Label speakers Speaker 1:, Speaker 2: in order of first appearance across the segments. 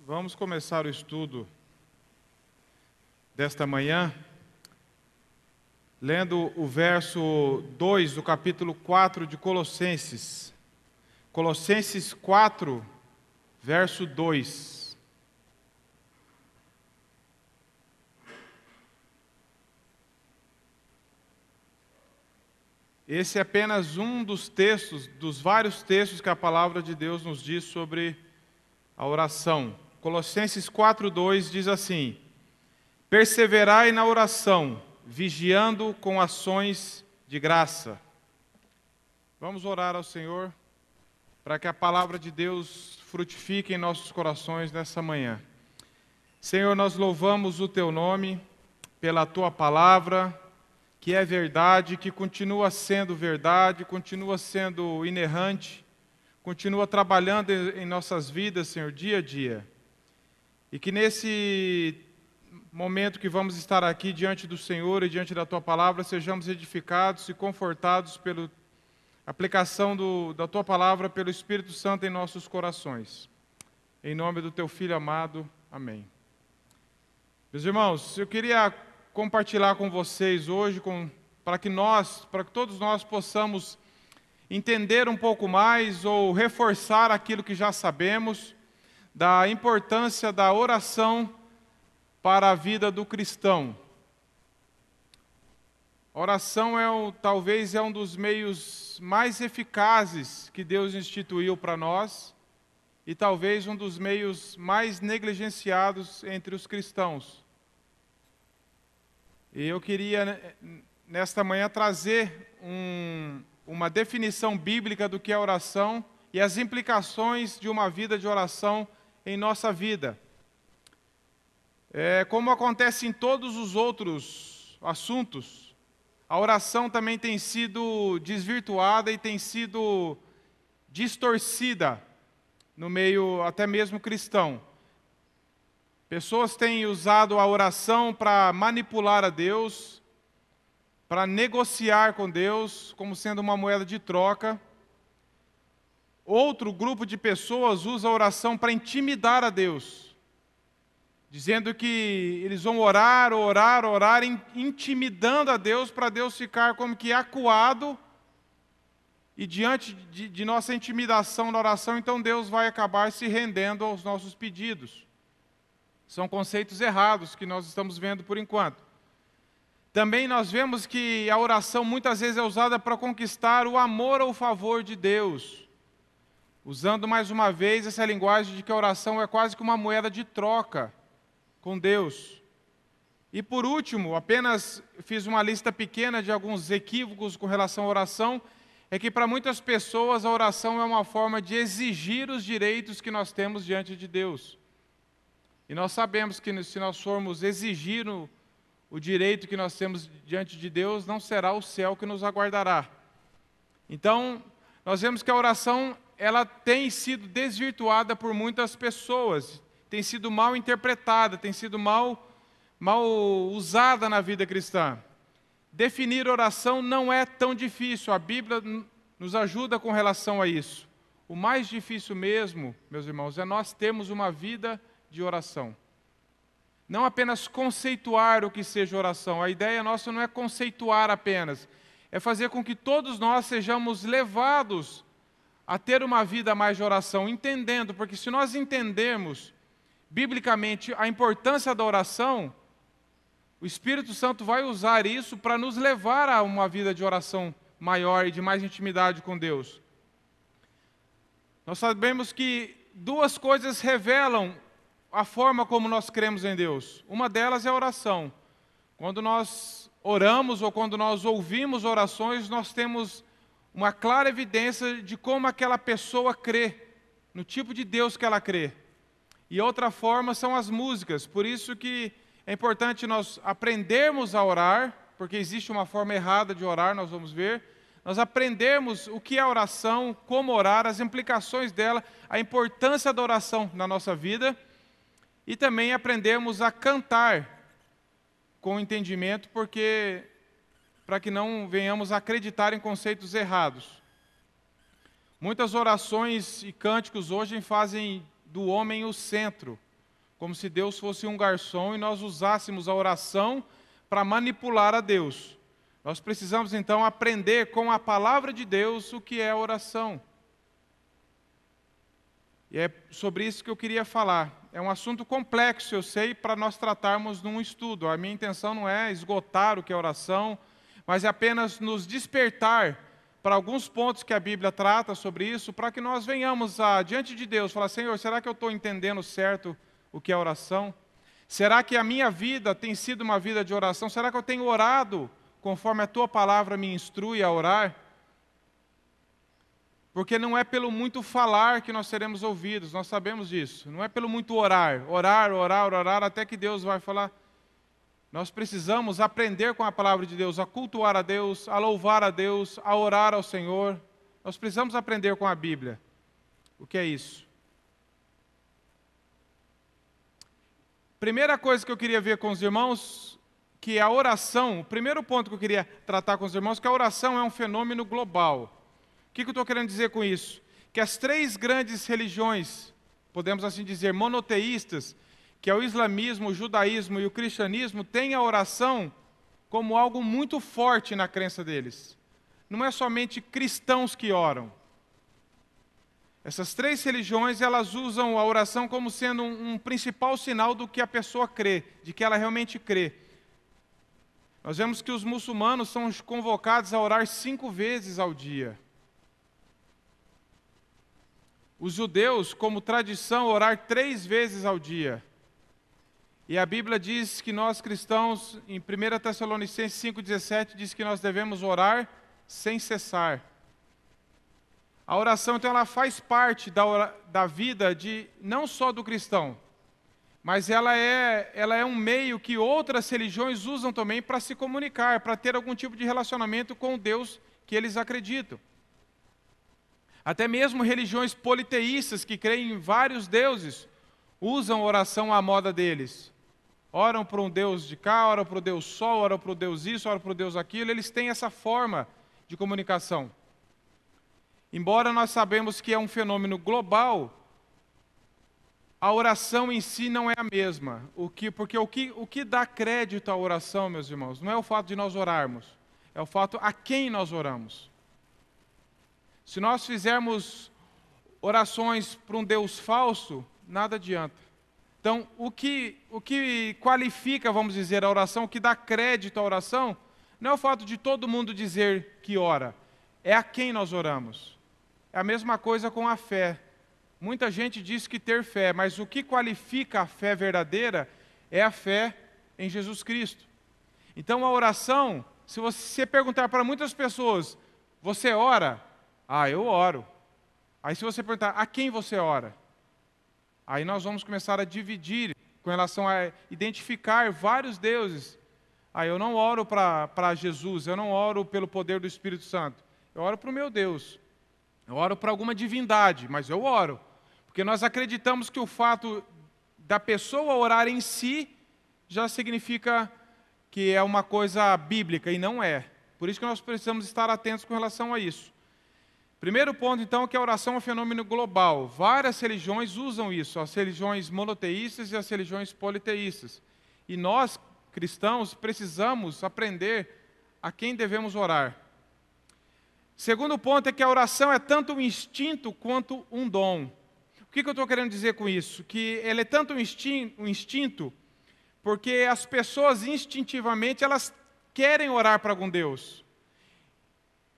Speaker 1: Vamos começar o estudo desta manhã, lendo o verso 2 do capítulo 4 de Colossenses. Colossenses 4, verso 2. Esse é apenas um dos textos, dos vários textos que a palavra de Deus nos diz sobre a oração. Colossenses 4:2 diz assim: perseverai na oração, vigiando com ações de graça. Vamos orar ao Senhor para que a palavra de Deus frutifique em nossos corações nessa manhã. Senhor, nós louvamos o Teu nome pela Tua palavra, que é verdade, que continua sendo verdade, continua sendo inerrante, continua trabalhando em nossas vidas, Senhor, dia a dia. E que nesse momento que vamos estar aqui diante do Senhor e diante da Tua palavra, sejamos edificados e confortados pela aplicação da Tua palavra pelo Espírito Santo em nossos corações. Em nome do Teu Filho amado, amém. Meus irmãos, eu queria compartilhar com vocês hoje, para que todos nós possamos entender um pouco mais ou reforçar aquilo que já sabemos da importância da oração para a vida do cristão. A oração talvez é um dos meios mais eficazes que Deus instituiu para nós e talvez um dos meios mais negligenciados entre os cristãos. E eu queria, nesta manhã, trazer uma definição bíblica do que é oração e as implicações de uma vida de oração em nossa vida. Como acontece em todos os outros assuntos, a oração também tem sido desvirtuada e tem sido distorcida no meio até mesmo cristão. Pessoas têm usado a oração para manipular a Deus, para negociar com Deus, como sendo uma moeda de troca. Outro grupo de pessoas usa a oração para intimidar a Deus, dizendo que eles vão orar, intimidando a Deus para Deus ficar como que acuado, e diante de nossa intimidação na oração, então Deus vai acabar se rendendo aos nossos pedidos. São conceitos errados que nós estamos vendo por enquanto. Também nós vemos que a oração muitas vezes é usada para conquistar o amor ou o favor de Deus, usando mais uma vez essa linguagem de que a oração é quase que uma moeda de troca com Deus. E por último, apenas fiz uma lista pequena de alguns equívocos com relação à oração, é que para muitas pessoas a oração é uma forma de exigir os direitos que nós temos diante de Deus. E nós sabemos que se nós formos exigir o direito que nós temos diante de Deus, não será o céu que nos aguardará. Então, nós vemos que a oração ela tem sido desvirtuada por muitas pessoas, tem sido mal interpretada, tem sido mal usada na vida cristã. Definir oração não é tão difícil, a Bíblia nos ajuda com relação a isso. O mais difícil mesmo, meus irmãos, é nós termos uma vida de oração. Não apenas conceituar o que seja oração, a ideia nossa não é conceituar apenas, é fazer com que todos nós sejamos levados a ter uma vida mais de oração, entendendo, porque se nós entendermos biblicamente a importância da oração, o Espírito Santo vai usar isso para nos levar a uma vida de oração maior e de mais intimidade com Deus. Nós sabemos que duas coisas revelam a forma como nós cremos em Deus. Uma delas é a oração. Quando nós oramos ou quando nós ouvimos orações, nós temos uma clara evidência de como aquela pessoa crê, no tipo de Deus que ela crê. E outra forma são as músicas, por isso que é importante nós aprendermos a orar, porque existe uma forma errada de orar, nós vamos ver. Nós aprendemos o que é a oração, como orar, as implicações dela, a importância da oração na nossa vida, e também aprendemos a cantar com entendimento, para que não venhamos a acreditar em conceitos errados. Muitas orações e cânticos hoje fazem do homem o centro, como se Deus fosse um garçom e nós usássemos a oração para manipular a Deus. Nós precisamos então aprender com a palavra de Deus o que é oração. E é sobre isso que eu queria falar. É um assunto complexo, eu sei, para nós tratarmos num estudo. A minha intenção não é esgotar o que é oração, mas é apenas nos despertar para alguns pontos que a Bíblia trata sobre isso, para que nós venhamos diante de Deus, falar: Senhor, será que eu estou entendendo certo o que é oração? Será que a minha vida tem sido uma vida de oração? Será que eu tenho orado conforme a Tua palavra me instrui a orar? Porque não é pelo muito falar que nós seremos ouvidos, nós sabemos disso. Não é pelo muito orar, até que Deus vai falar. Nós precisamos aprender com a palavra de Deus, a cultuar a Deus, a louvar a Deus, a orar ao Senhor. Nós precisamos aprender com a Bíblia. O que é isso? Primeira coisa que eu queria ver com os irmãos, que a oração, o primeiro ponto que eu queria tratar com os irmãos, que a oração é um fenômeno global. O que eu estou querendo dizer com isso? Que as três grandes religiões, podemos assim dizer, monoteístas, que é o islamismo, o judaísmo e o cristianismo, têm a oração como algo muito forte na crença deles. Não é somente cristãos que oram. Essas três religiões, elas usam a oração como sendo um principal sinal do que a pessoa crê, de que ela realmente crê. Nós vemos que os muçulmanos são convocados a orar 5 vezes ao dia. Os judeus, como tradição, orar 3 vezes ao dia. E a Bíblia diz que nós cristãos, em 1 Tessalonicenses 5,17, diz que nós devemos orar sem cessar. A oração, então, ela faz parte da vida não só do cristão, mas ela é um meio que outras religiões usam também para se comunicar, para ter algum tipo de relacionamento com o Deus que eles acreditam. Até mesmo religiões politeístas, que creem em vários deuses, usam a oração à moda deles. Oram para um Deus de cá, oram para o Deus Sol, oram para o Deus isso, oram para o Deus aquilo. Eles têm essa forma de comunicação. Embora nós sabemos que é um fenômeno global, a oração em si não é a mesma. Porque o que dá crédito à oração, meus irmãos, não é o fato de nós orarmos, é o fato a quem nós oramos. Se nós fizermos orações para um Deus falso, nada adianta. Então, o que qualifica, vamos dizer, a oração, o que dá crédito à oração, não é o fato de todo mundo dizer que ora, é a quem nós oramos. É a mesma coisa com a fé. Muita gente diz que ter fé, mas o que qualifica a fé verdadeira é a fé em Jesus Cristo. Então, a oração, se você perguntar para muitas pessoas, você ora? Ah, eu oro. Aí se você perguntar, a quem você ora? Aí nós vamos começar a dividir com relação a identificar vários deuses. Aí eu não oro para Jesus, eu não oro pelo poder do Espírito Santo. Eu oro para o meu Deus. Eu oro para alguma divindade, mas eu oro. Porque nós acreditamos que o fato da pessoa orar em si já significa que é uma coisa bíblica, e não é. Por isso que nós precisamos estar atentos com relação a isso. Primeiro ponto, então, é que a oração é um fenômeno global. Várias religiões usam isso, as religiões monoteístas e as religiões politeístas. E nós, cristãos, precisamos aprender a quem devemos orar. Segundo ponto é que a oração é tanto um instinto quanto um dom. O que eu estou querendo dizer com isso? Que ele é tanto um instinto, porque as pessoas instintivamente elas querem orar para algum Deus.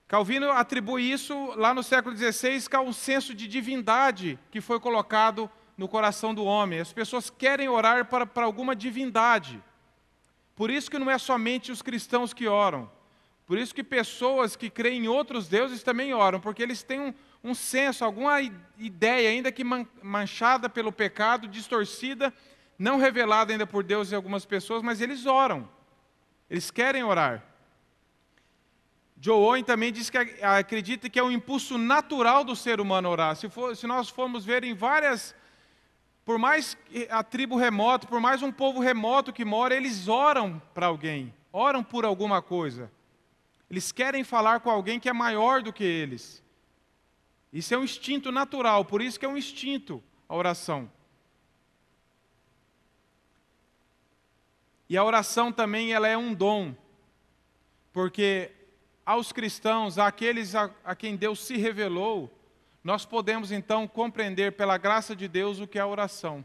Speaker 1: Calvino atribui isso lá no século XVI a um senso de divindade que foi colocado no coração do homem. As pessoas querem orar para alguma divindade. Por isso que não é somente os cristãos que oram. Por isso que pessoas que creem em outros deuses também oram, porque eles têm um senso, alguma ideia, ainda que manchada pelo pecado, distorcida, não revelada ainda por Deus em algumas pessoas, mas eles oram. Eles querem orar. Joe Owen também diz que acredita que é um impulso natural do ser humano orar. Se nós formos ver em várias, por mais a tribo remota, por mais um povo remoto que mora, eles oram para alguém, oram por alguma coisa. Eles querem falar com alguém que é maior do que eles. Isso é um instinto natural, por isso que é um instinto a oração. E a oração também ela é um dom, porque aos cristãos, àqueles a quem Deus se revelou, nós podemos então compreender pela graça de Deus o que é a oração.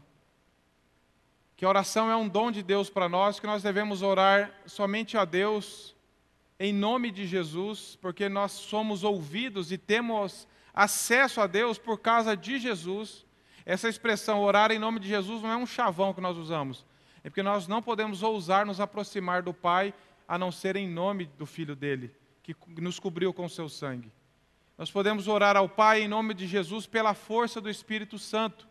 Speaker 1: Que a oração é um dom de Deus para nós, que nós devemos orar somente a Deus, em nome de Jesus, porque nós somos ouvidos e temos acesso a Deus por causa de Jesus. Essa expressão, orar em nome de Jesus, não é um chavão que nós usamos. É porque nós não podemos ousar nos aproximar do Pai, a não ser em nome do Filho dele, que nos cobriu com o seu sangue. Nós podemos orar ao Pai em nome de Jesus pela força do Espírito Santo.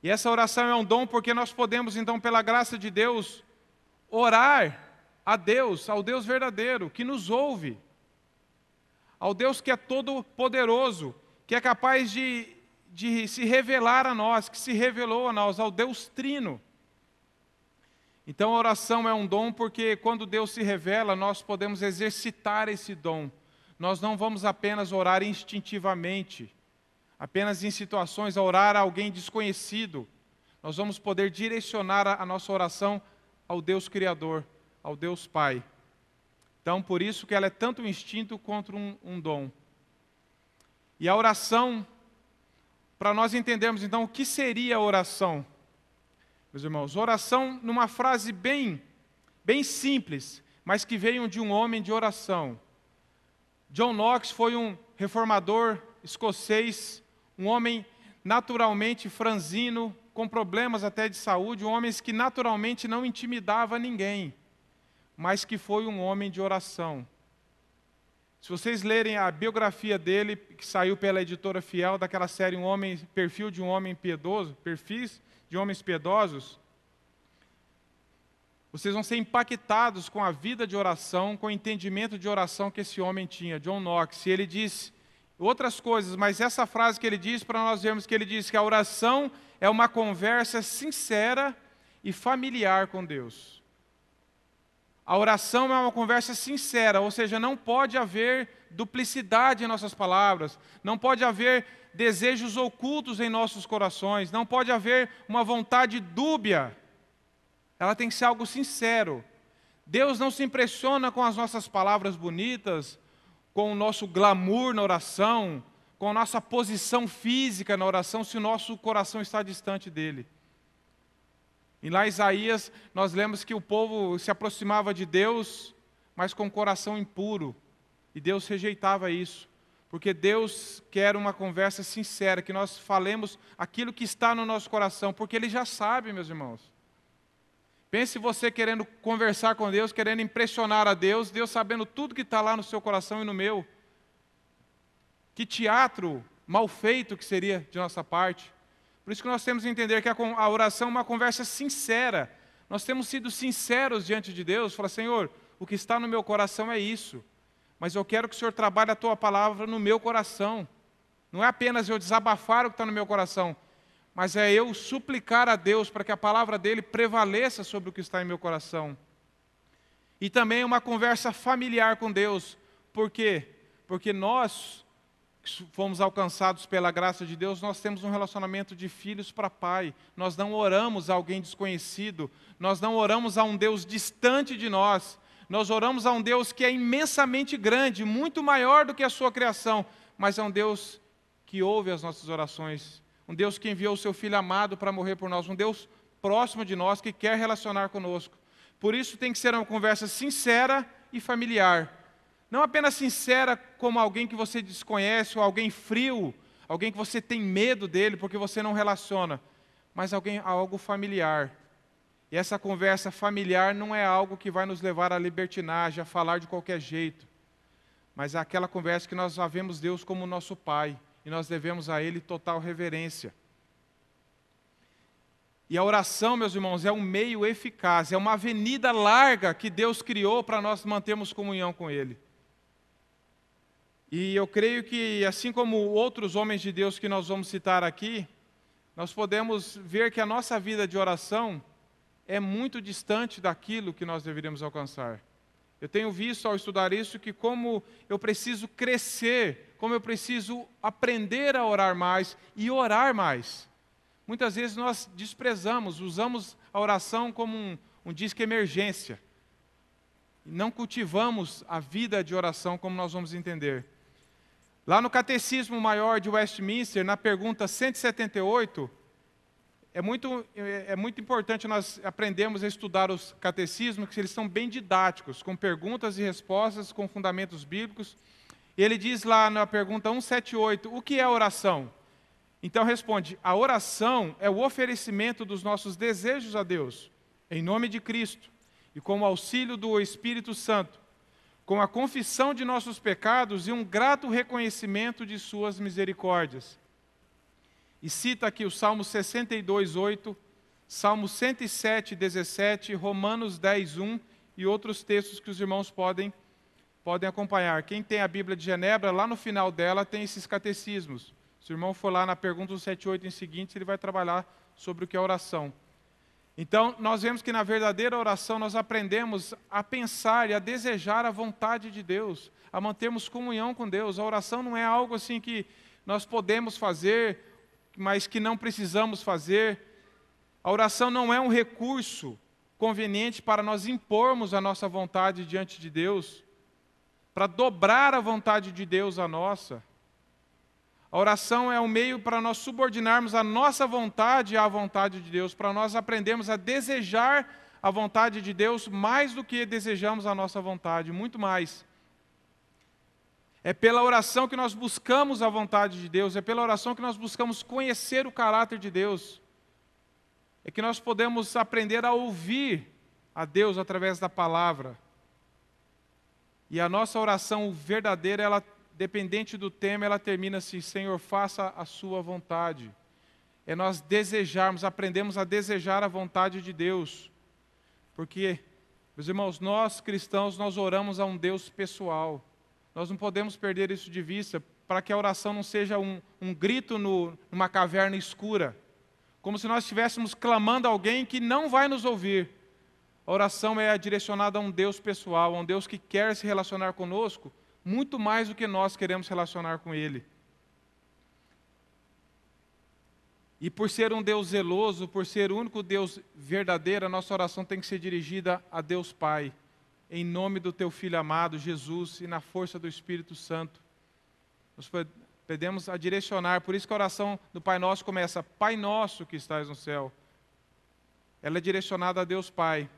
Speaker 1: E essa oração é um dom porque nós podemos, então, pela graça de Deus, orar a Deus, ao Deus verdadeiro, que nos ouve, ao Deus que é todo-poderoso, que é capaz de se revelar a nós, que se revelou a nós, ao Deus Trino. Então a oração é um dom porque quando Deus se revela, nós podemos exercitar esse dom. Nós não vamos apenas orar instintivamente, apenas em situações, a orar a alguém desconhecido. Nós vamos poder direcionar a nossa oração ao Deus Criador, ao Deus Pai. Então, por isso que ela é tanto um instinto quanto um dom. E a oração, para nós entendermos então o que seria a oração. Meus irmãos, oração numa frase bem simples, mas que veio de um homem de oração. John Knox foi um reformador escocês, um homem naturalmente franzino, com problemas até de saúde, um homem que naturalmente não intimidava ninguém, mas que foi um homem de oração. Se vocês lerem a biografia dele, que saiu pela editora Fiel, daquela série Perfil de um Homem Piedoso, Perfis de Homens Piedosos, vocês vão ser impactados com a vida de oração, com o entendimento de oração que esse homem tinha, John Knox. E ele disse outras coisas, mas essa frase que ele diz, para nós vermos que ele diz que a oração é uma conversa sincera e familiar com Deus. A oração é uma conversa sincera, ou seja, não pode haver duplicidade em nossas palavras, não pode haver desejos ocultos em nossos corações, não pode haver uma vontade dúbia. Ela tem que ser algo sincero. Deus não se impressiona com as nossas palavras bonitas, com o nosso glamour na oração, com a nossa posição física na oração, se o nosso coração está distante dele. E lá em Isaías, nós lemos que o povo se aproximava de Deus, mas com o coração impuro. E Deus rejeitava isso. Porque Deus quer uma conversa sincera, que nós falemos aquilo que está no nosso coração, porque Ele já sabe, meus irmãos. Pense você querendo conversar com Deus, querendo impressionar a Deus, Deus sabendo tudo que está lá no seu coração e no meu. Que teatro mal feito que seria de nossa parte. Por isso que nós temos que entender que a oração é uma conversa sincera. Nós temos sido sinceros diante de Deus, falar, Senhor, o que está no meu coração é isso, mas eu quero que o Senhor trabalhe a Tua palavra no meu coração. Não é apenas eu desabafar o que está no meu coração, mas é eu suplicar a Deus para que a palavra dEle prevaleça sobre o que está em meu coração. E também uma conversa familiar com Deus. Por quê? Porque nós fomos alcançados pela graça de Deus, nós temos um relacionamento de filhos para pai. Nós não oramos a alguém desconhecido, nós não oramos a um Deus distante de nós, nós oramos a um Deus que é imensamente grande, muito maior do que a sua criação, mas é um Deus que ouve as nossas orações, um Deus que enviou o seu Filho amado para morrer por nós, um Deus próximo de nós que quer relacionar conosco. Por isso tem que ser uma conversa sincera e familiar. Não apenas sincera como alguém que você desconhece, ou alguém frio, alguém que você tem medo dele porque você não relaciona, mas algo familiar. E essa conversa familiar não é algo que vai nos levar à libertinagem, a falar de qualquer jeito, mas é aquela conversa que nós já vemos Deus como nosso Pai, e nós devemos a Ele total reverência. E a oração, meus irmãos, é um meio eficaz, é uma avenida larga que Deus criou para nós mantermos comunhão com Ele. E eu creio que, assim como outros homens de Deus que nós vamos citar aqui, nós podemos ver que a nossa vida de oração é muito distante daquilo que nós deveríamos alcançar. Eu tenho visto ao estudar isso que como eu preciso crescer, como eu preciso aprender a orar mais e orar mais. Muitas vezes nós desprezamos, usamos a oração como um disque emergência. Não cultivamos a vida de oração como nós vamos entender. Lá no Catecismo Maior de Westminster, na pergunta 178, é muito importante nós aprendermos a estudar os catecismos, que eles são bem didáticos, com perguntas e respostas, com fundamentos bíblicos. E ele diz lá na pergunta 178, o que é oração? Então responde, a oração é o oferecimento dos nossos desejos a Deus, em nome de Cristo, e com o auxílio do Espírito Santo, com a confissão de nossos pecados e um grato reconhecimento de suas misericórdias. E cita aqui o Salmo 62, 8, Salmo 107, 17, Romanos 10, 1 e outros textos que os irmãos podem acompanhar. Quem tem a Bíblia de Genebra, lá no final dela tem esses catecismos. Se o irmão for lá na pergunta 178 em seguinte, ele vai trabalhar sobre o que é oração. Então, nós vemos que na verdadeira oração nós aprendemos a pensar e a desejar a vontade de Deus, a mantermos comunhão com Deus. A oração não é algo assim que nós podemos fazer, mas que não precisamos fazer. A oração não é um recurso conveniente para nós impormos a nossa vontade diante de Deus, para dobrar a vontade de Deus à nossa. A oração é um meio para nós subordinarmos a nossa vontade à vontade de Deus, para nós aprendermos a desejar a vontade de Deus mais do que desejamos a nossa vontade, muito mais. É pela oração que nós buscamos a vontade de Deus, é pela oração que nós buscamos conhecer o caráter de Deus. É que nós podemos aprender a ouvir a Deus através da palavra. E a nossa oração verdadeira, ela, dependente do tema, ela termina assim, Senhor, faça a sua vontade. É nós desejarmos, aprendemos a desejar a vontade de Deus. Porque, meus irmãos, nós cristãos, nós oramos a um Deus pessoal. Nós não podemos perder isso de vista, para que a oração não seja um grito numa caverna escura, como se nós estivéssemos clamando a alguém que não vai nos ouvir. A oração é direcionada a um Deus pessoal, a um Deus que quer se relacionar conosco, muito mais do que nós queremos relacionar com Ele. E por ser um Deus zeloso, por ser o único Deus verdadeiro, a nossa oração tem que ser dirigida a Deus Pai, em nome do Teu Filho amado, Jesus, e na força do Espírito Santo. Nós pedimos a direcionar, por isso que a oração do Pai Nosso começa, Pai Nosso que estás no céu. Ela é direcionada a Deus Pai.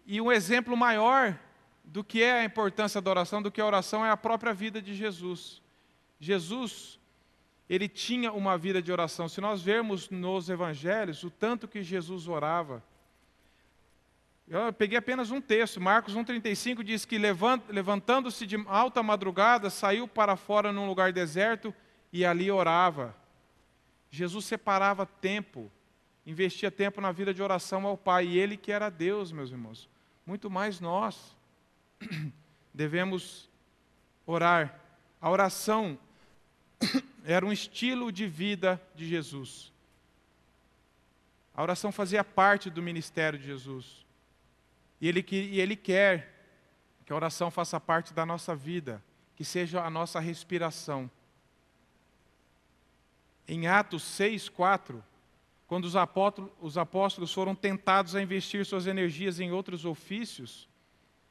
Speaker 1: E um exemplo maior do que é a importância da oração, do que a oração, é a própria vida de Jesus. Jesus, ele tinha uma vida de oração. Se nós vermos nos evangelhos o tanto que Jesus orava, eu peguei apenas um texto, Marcos 1,35 diz que levantando-se de alta madrugada, saiu para fora num lugar deserto e ali orava. Jesus separava tempo, investia tempo na vida de oração ao Pai, e Ele que era Deus, meus irmãos. Muito mais nós devemos orar. A oração era um estilo de vida de Jesus. A oração fazia parte do ministério de Jesus. E Ele quer que a oração faça parte da nossa vida, que seja a nossa respiração. Em Atos 6:4, quando os apóstolos foram tentados a investir suas energias em outros ofícios,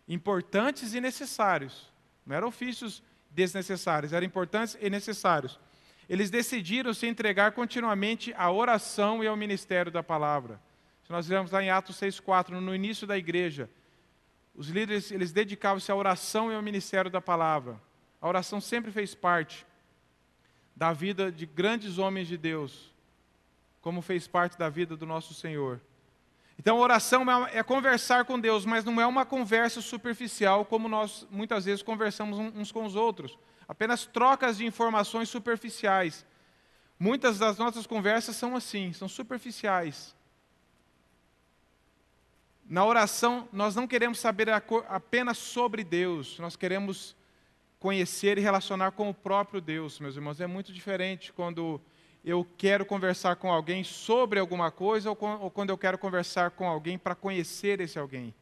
Speaker 1: importantes e necessários, não eram ofícios desnecessários, eram importantes e necessários, eles decidiram se entregar continuamente à oração e ao ministério da palavra. Se nós vemos lá em Atos 6:4, no início da igreja, os líderes, eles dedicavam-se à oração e ao ministério da palavra. A oração sempre fez parte da vida de grandes homens de Deus, como fez parte da vida do nosso Senhor. Então a oração é conversar com Deus, mas não é uma conversa superficial, como nós muitas vezes conversamos uns com os outros. Apenas trocas de informações superficiais. Muitas das nossas conversas são assim, são superficiais. Na oração, nós não queremos saber apenas sobre Deus, nós queremos conhecer e relacionar com o próprio Deus, meus irmãos. É muito diferente quando eu quero conversar com alguém sobre alguma coisa ou quando eu quero conversar com alguém para conhecer esse alguém.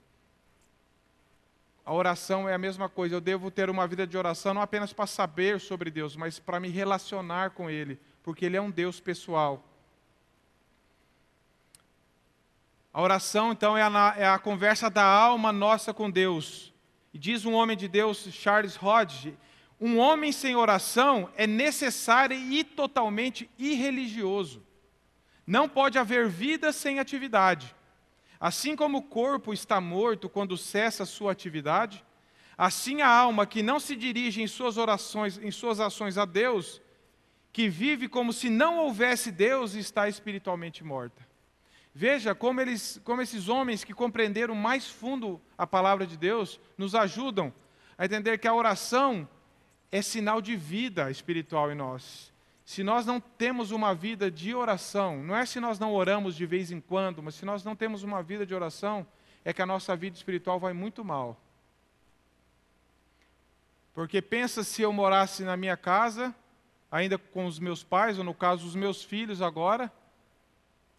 Speaker 1: A oração é a mesma coisa, eu devo ter uma vida de oração não apenas para saber sobre Deus, mas para me relacionar com Ele, porque Ele é um Deus pessoal. A oração, então, é a conversa da alma nossa com Deus. E diz um homem de Deus, Charles Hodge, um homem sem oração é necessário e totalmente irreligioso. Não pode haver vida sem atividade. Assim como o corpo está morto quando cessa sua atividade, assim a alma que não se dirige em suas orações, em suas ações a Deus, que vive como se não houvesse Deus, está espiritualmente morta. Veja como esses homens que compreenderam mais fundo a palavra de Deus nos ajudam a entender que a oração é sinal de vida espiritual em nós. Se nós não temos uma vida de oração, não é se nós não oramos de vez em quando, mas se nós não temos uma vida de oração, é que a nossa vida espiritual vai muito mal. Porque pensa se eu morasse na minha casa, ainda com os meus pais, ou no caso os meus filhos agora,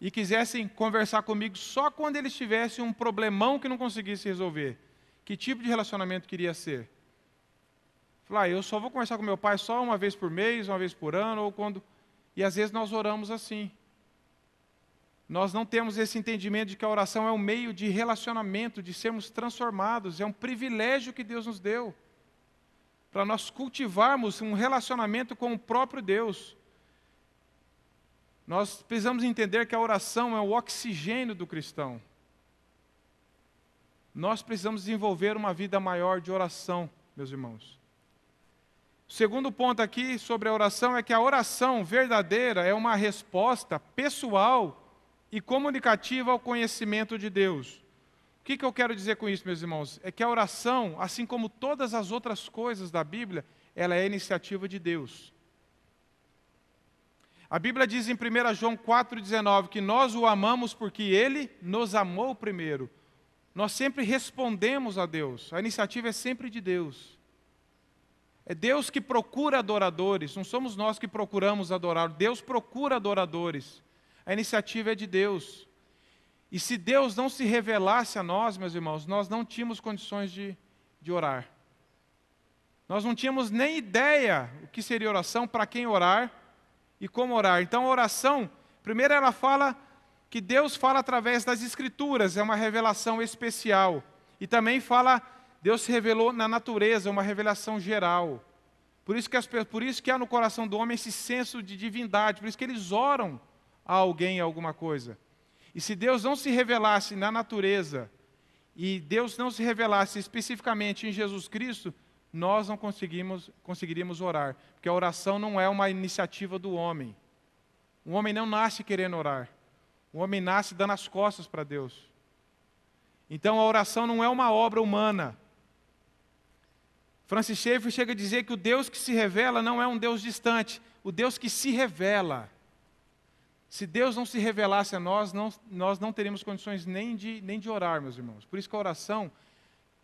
Speaker 1: e quisessem conversar comigo só quando eles tivessem um problemão que não conseguisse resolver. Que tipo de relacionamento queria ser? Falar, eu só vou conversar com meu pai só uma vez por mês, uma vez por ano, ou quando... E às vezes nós oramos assim. Nós não temos esse entendimento de que a oração é um meio de relacionamento, de sermos transformados, é um privilégio que Deus nos deu, para nós cultivarmos um relacionamento com o próprio Deus. Nós precisamos entender que a oração é o oxigênio do cristão. Nós precisamos desenvolver uma vida maior de oração, meus irmãos. O segundo ponto aqui sobre a oração é que a oração verdadeira é uma resposta pessoal e comunicativa ao conhecimento de Deus. O que eu quero dizer com isso, meus irmãos? É que a oração, assim como todas as outras coisas da Bíblia, ela é iniciativa de Deus. A Bíblia diz em 1 João 4,19 que nós o amamos porque Ele nos amou primeiro. Nós sempre respondemos a Deus, a iniciativa é sempre de Deus. É Deus que procura adoradores, não somos nós que procuramos adorar, Deus procura adoradores. A iniciativa é de Deus. E se Deus não se revelasse a nós, meus irmãos, nós não tínhamos condições de orar. Nós não tínhamos nem ideia o que seria oração, para quem orar e como orar. Então a oração, primeiro ela fala que Deus fala através das Escrituras, é uma revelação especial. E também fala, Deus se revelou na natureza, uma revelação geral. Por isso que há no coração do homem esse senso de divindade, por isso que eles oram a alguém, a alguma coisa. E se Deus não se revelasse na natureza, e Deus não se revelasse especificamente em Jesus Cristo, nós não conseguiríamos orar. Porque a oração não é uma iniciativa do homem. O homem não nasce querendo orar. O homem nasce dando as costas para Deus. Então a oração não é uma obra humana. Francis Schaeffer chega a dizer que o Deus que se revela não é um Deus distante, o Deus que se revela. Se Deus não se revelasse a nós, nós não teríamos condições nem de orar, meus irmãos. Por isso que a oração,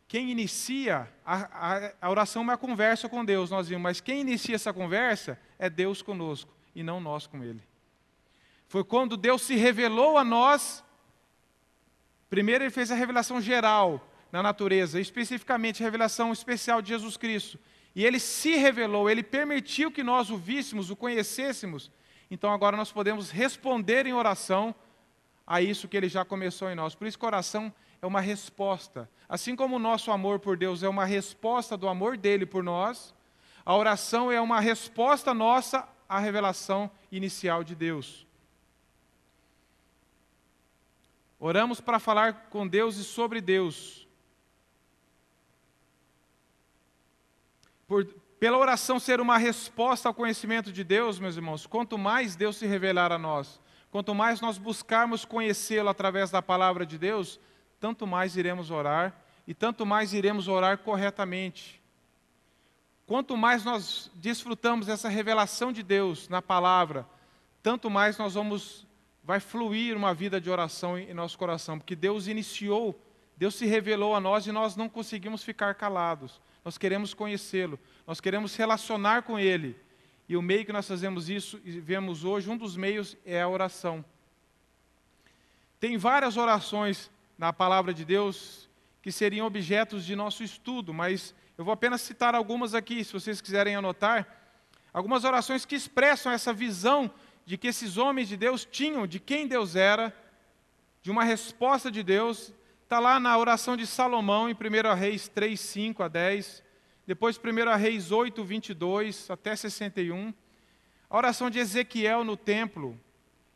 Speaker 1: quem inicia, a oração é uma conversa com Deus, nós vimos, mas quem inicia essa conversa é Deus conosco, e não nós com Ele. Foi quando Deus se revelou a nós, primeiro Ele fez a revelação geral na natureza, especificamente a revelação especial de Jesus Cristo. E Ele se revelou, Ele permitiu que nós o víssemos, o conhecêssemos. Então agora nós podemos responder em oração a isso que Ele já começou em nós. Por isso que a oração é uma resposta. Assim como o nosso amor por Deus é uma resposta do amor dEle por nós, a oração é uma resposta nossa à revelação inicial de Deus. Oramos para falar com Deus e sobre Deus. Pela oração ser uma resposta ao conhecimento de Deus, meus irmãos, quanto mais Deus se revelar a nós, quanto mais nós buscarmos conhecê-lo através da palavra de Deus, tanto mais iremos orar e tanto mais iremos orar corretamente. Quanto mais nós desfrutamos essa revelação de Deus na palavra, tanto mais vai fluir uma vida de oração em nosso coração, porque Deus iniciou, Deus se revelou a nós e nós não conseguimos ficar calados. Nós queremos conhecê-lo, nós queremos relacionar com Ele. E o meio que nós fazemos isso, e vemos hoje, um dos meios é a oração. Tem várias orações na palavra de Deus que seriam objetos de nosso estudo, mas eu vou apenas citar algumas aqui, se vocês quiserem anotar. Algumas orações que expressam essa visão de que esses homens de Deus tinham, de quem Deus era, de uma resposta de Deus, está lá na oração de Salomão, em 1 Reis 3, 5 a 10, depois 1 Reis 8, 22 até 61, a oração de Ezequiel no templo,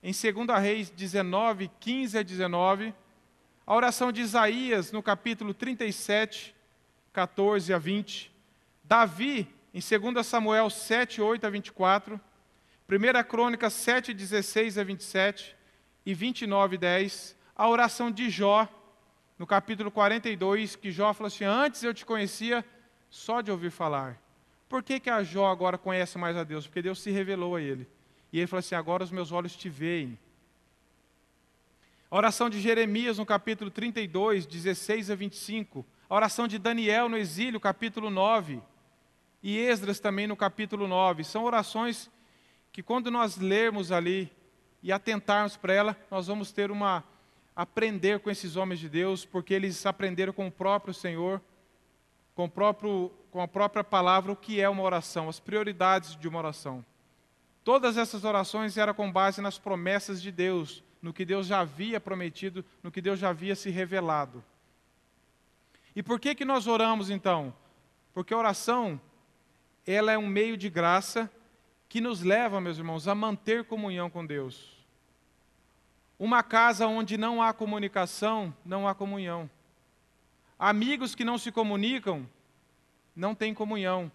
Speaker 1: em 2 Reis 19, 15 a 19, a oração de Isaías no capítulo 37, 14 a 20, Davi, em 2 Samuel 7, 8 a 24, 1 Crônicas 7, 16 a 27 e 29, 10, a oração de Jó, no capítulo 42, que Jó falou assim, antes eu te conhecia só de ouvir falar. Por que a Jó agora conhece mais a Deus? Porque Deus se revelou a ele. E ele falou assim, agora os meus olhos te veem. A oração de Jeremias, no capítulo 32, 16 a 25. A oração de Daniel no exílio, capítulo 9. E Esdras também no capítulo 9. São orações que quando nós lermos ali e atentarmos para ela, nós vamos ter aprender com esses homens de Deus, porque eles aprenderam com o próprio Senhor, com a própria palavra, o que é uma oração, as prioridades de uma oração. Todas essas orações eram com base nas promessas de Deus, no que Deus já havia prometido, no que Deus já havia se revelado. E por que nós oramos então? Porque a oração, ela é um meio de graça que nos leva, meus irmãos, a manter comunhão com Deus. Uma casa onde não há comunicação, não há comunhão. Amigos que não se comunicam, não têm comunhão.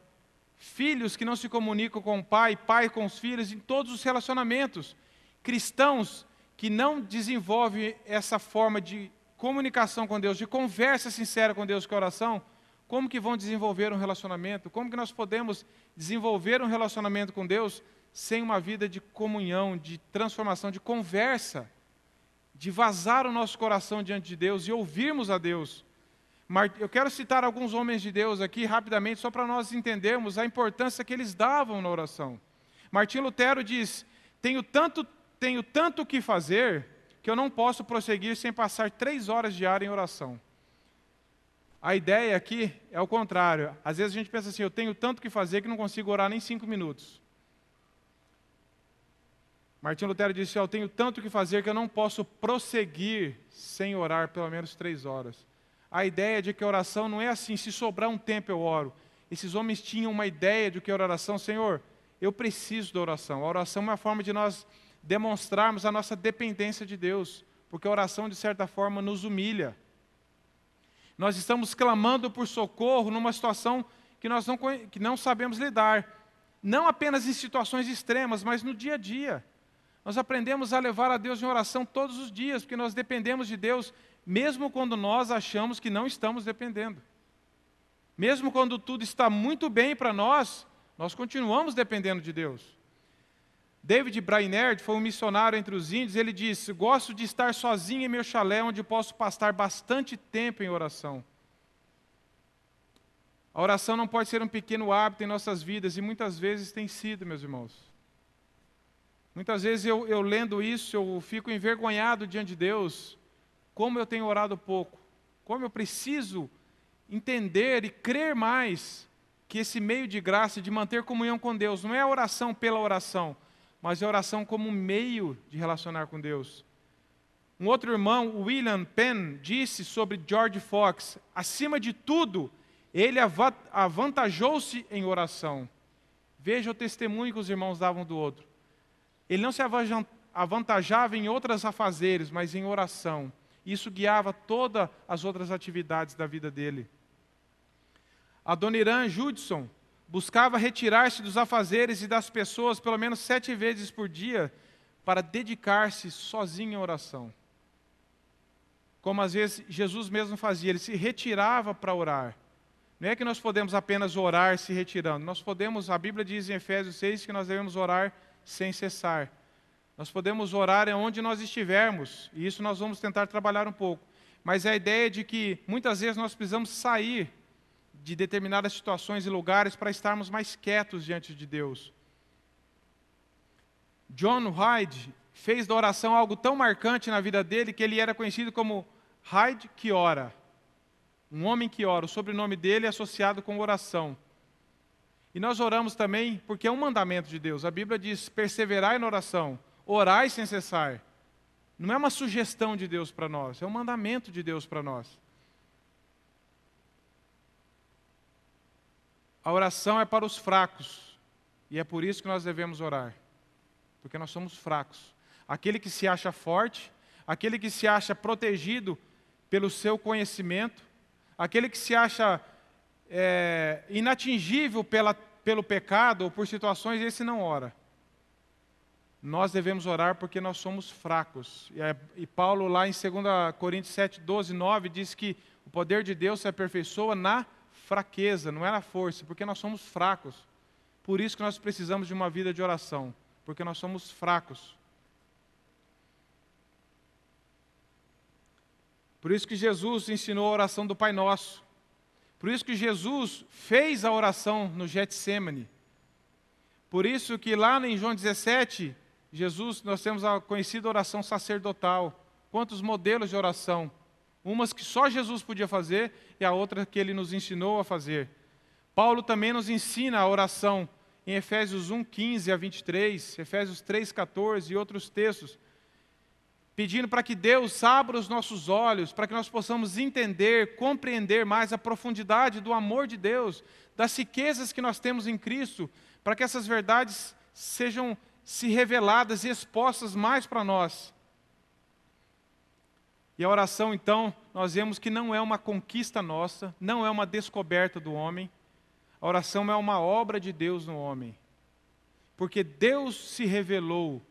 Speaker 1: Filhos que não se comunicam com o pai, pai com os filhos, em todos os relacionamentos. Cristãos que não desenvolvem essa forma de comunicação com Deus, de conversa sincera com Deus, que é oração, como que vão desenvolver um relacionamento? Como que nós podemos desenvolver um relacionamento com Deus sem uma vida de comunhão, de transformação, de conversa, de vazar o nosso coração diante de Deus e ouvirmos a Deus? Eu quero citar alguns homens de Deus aqui rapidamente, só para nós entendermos a importância que eles davam na oração. Martim Lutero diz, tenho tanto que fazer, que eu não posso prosseguir sem passar 3 horas diárias em oração. A ideia aqui é o contrário. Às vezes a gente pensa assim, eu tenho tanto que fazer que não consigo orar nem 5 minutos. Martim Lutero disse, eu tenho tanto que fazer que eu não posso prosseguir sem orar pelo menos 3 horas. A ideia de que a oração não é assim, se sobrar um tempo eu oro. Esses homens tinham uma ideia de que era oração. Senhor, eu preciso da oração. A oração é uma forma de nós demonstrarmos a nossa dependência de Deus, porque a oração, de certa forma, nos humilha. Nós estamos clamando por socorro numa situação que não sabemos lidar. Não apenas em situações extremas, mas no dia a dia. Nós aprendemos a levar a Deus em oração todos os dias, porque nós dependemos de Deus, mesmo quando nós achamos que não estamos dependendo. Mesmo quando tudo está muito bem para nós, nós continuamos dependendo de Deus. David Brainerd foi um missionário entre os índios, ele disse, gosto de estar sozinho em meu chalé, onde posso passar bastante tempo em oração. A oração não pode ser um pequeno hábito em nossas vidas, e muitas vezes tem sido, meus irmãos. Muitas vezes eu lendo isso, eu fico envergonhado diante de Deus, como eu tenho orado pouco, como eu preciso entender e crer mais que esse meio de graça, de manter comunhão com Deus, não é a oração pela oração, mas é a oração como um meio de relacionar com Deus. Um outro irmão, William Penn, disse sobre George Fox, acima de tudo, ele avantajou-se em oração. Veja o testemunho que os irmãos davam do outro. Ele não se avantajava em outras afazeres, mas em oração. Isso guiava todas as outras atividades da vida dele. Adoniran Judson buscava retirar-se dos afazeres e das pessoas pelo menos 7 vezes por dia para dedicar-se sozinho em oração. Como às vezes Jesus mesmo fazia, ele se retirava para orar. Não é que nós podemos apenas orar se retirando. Nós podemos, a Bíblia diz em Efésios 6 que nós devemos orar sem cessar. Nós podemos orar onde nós estivermos, e isso nós vamos tentar trabalhar um pouco. Mas a ideia é de que muitas vezes nós precisamos sair de determinadas situações e lugares para estarmos mais quietos diante de Deus. John Hyde fez da oração algo tão marcante na vida dele que ele era conhecido como Hyde que ora. Um homem que ora. O sobrenome dele é associado com oração. E nós oramos também porque é um mandamento de Deus. A Bíblia diz, perseverai na oração, orai sem cessar. Não é uma sugestão de Deus para nós, é um mandamento de Deus para nós. A oração é para os fracos, e é por isso que nós devemos orar, porque nós somos fracos. Aquele que se acha forte, aquele que se acha protegido pelo seu conhecimento, aquele que se acha inatingível pelo pecado ou por situações, esse não ora. Nós devemos orar porque nós somos fracos. E Paulo lá em 2 Coríntios 7, 12, 9 diz que o poder de Deus se aperfeiçoa na fraqueza, não é na força, porque nós somos fracos. Por isso que nós precisamos de uma vida de oração, porque nós somos fracos. Por isso que Jesus ensinou a oração do Pai Nosso. Por isso que Jesus fez a oração no Getsêmani. Por isso que lá em João 17, nós temos a conhecida oração sacerdotal. Quantos modelos de oração. Umas que só Jesus podia fazer e a outra que ele nos ensinou a fazer. Paulo também nos ensina a oração em Efésios 1, 15 a 23, Efésios 3, 14 e outros textos, pedindo para que Deus abra os nossos olhos, para que nós possamos entender, compreender mais a profundidade do amor de Deus, das riquezas que nós temos em Cristo, para que essas verdades sejam se reveladas e expostas mais para nós. E a oração, então, nós vemos que não é uma conquista nossa, não é uma descoberta do homem. A oração é uma obra de Deus no homem. Porque Deus se revelou,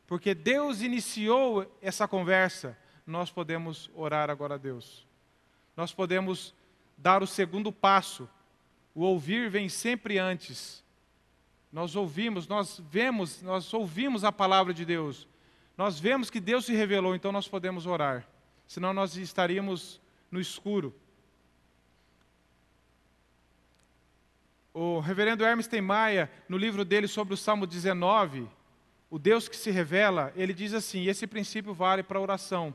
Speaker 1: porque Deus iniciou essa conversa, nós podemos orar agora a Deus. Nós podemos dar o segundo passo. O ouvir vem sempre antes. Nós ouvimos, nós vemos, nós ouvimos a palavra de Deus. Nós vemos que Deus se revelou, então nós podemos orar. Senão nós estaríamos no escuro. O reverendo Hermes Maia, no livro dele sobre o Salmo 19, o Deus que se revela, ele diz assim, e esse princípio vale para a oração.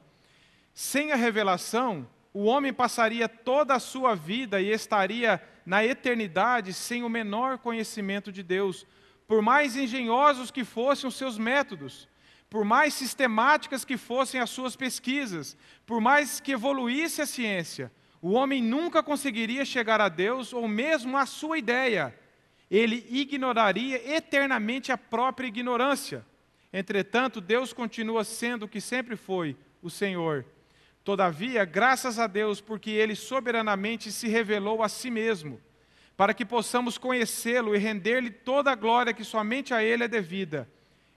Speaker 1: Sem a revelação, o homem passaria toda a sua vida e estaria na eternidade sem o menor conhecimento de Deus, por mais engenhosos que fossem os seus métodos, por mais sistemáticas que fossem as suas pesquisas, por mais que evoluísse a ciência, o homem nunca conseguiria chegar a Deus ou mesmo a sua ideia. Ele ignoraria eternamente a própria ignorância. Entretanto, Deus continua sendo o que sempre foi, o Senhor. Todavia, graças a Deus, porque Ele soberanamente se revelou a si mesmo, para que possamos conhecê-lo e render-lhe toda a glória que somente a Ele é devida.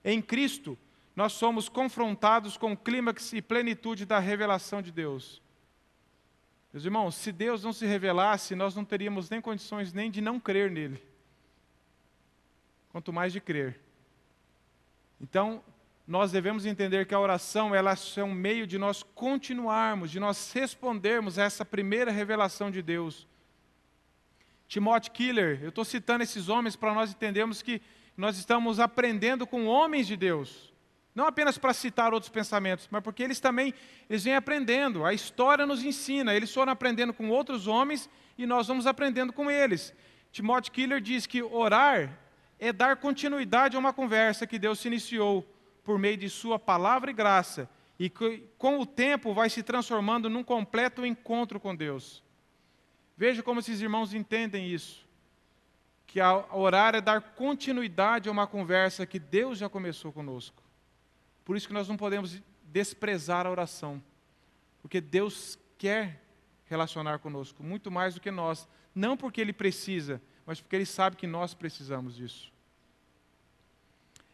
Speaker 1: Em Cristo, nós somos confrontados com o clímax e plenitude da revelação de Deus. Meus irmãos, se Deus não se revelasse, nós não teríamos nem condições nem de não crer nele. Quanto mais de crer. Então, nós devemos entender que a oração, ela é um meio de nós continuarmos, de nós respondermos a essa primeira revelação de Deus. Timothy Keller, eu estou citando esses homens para nós entendermos que nós estamos aprendendo com homens de Deus. Não apenas para citar outros pensamentos, mas porque eles vêm aprendendo. A história nos ensina. Eles foram aprendendo com outros homens e nós vamos aprendendo com eles. Timothy Keller diz que orar é dar continuidade a uma conversa que Deus se iniciou por meio de sua palavra e graça, e que com o tempo vai se transformando num completo encontro com Deus. Veja como esses irmãos entendem isso. Que orar é dar continuidade a uma conversa que Deus já começou conosco. Por isso que nós não podemos desprezar a oração. Porque Deus quer relacionar conosco, muito mais do que nós. Não porque Ele precisa, mas porque Ele sabe que nós precisamos disso.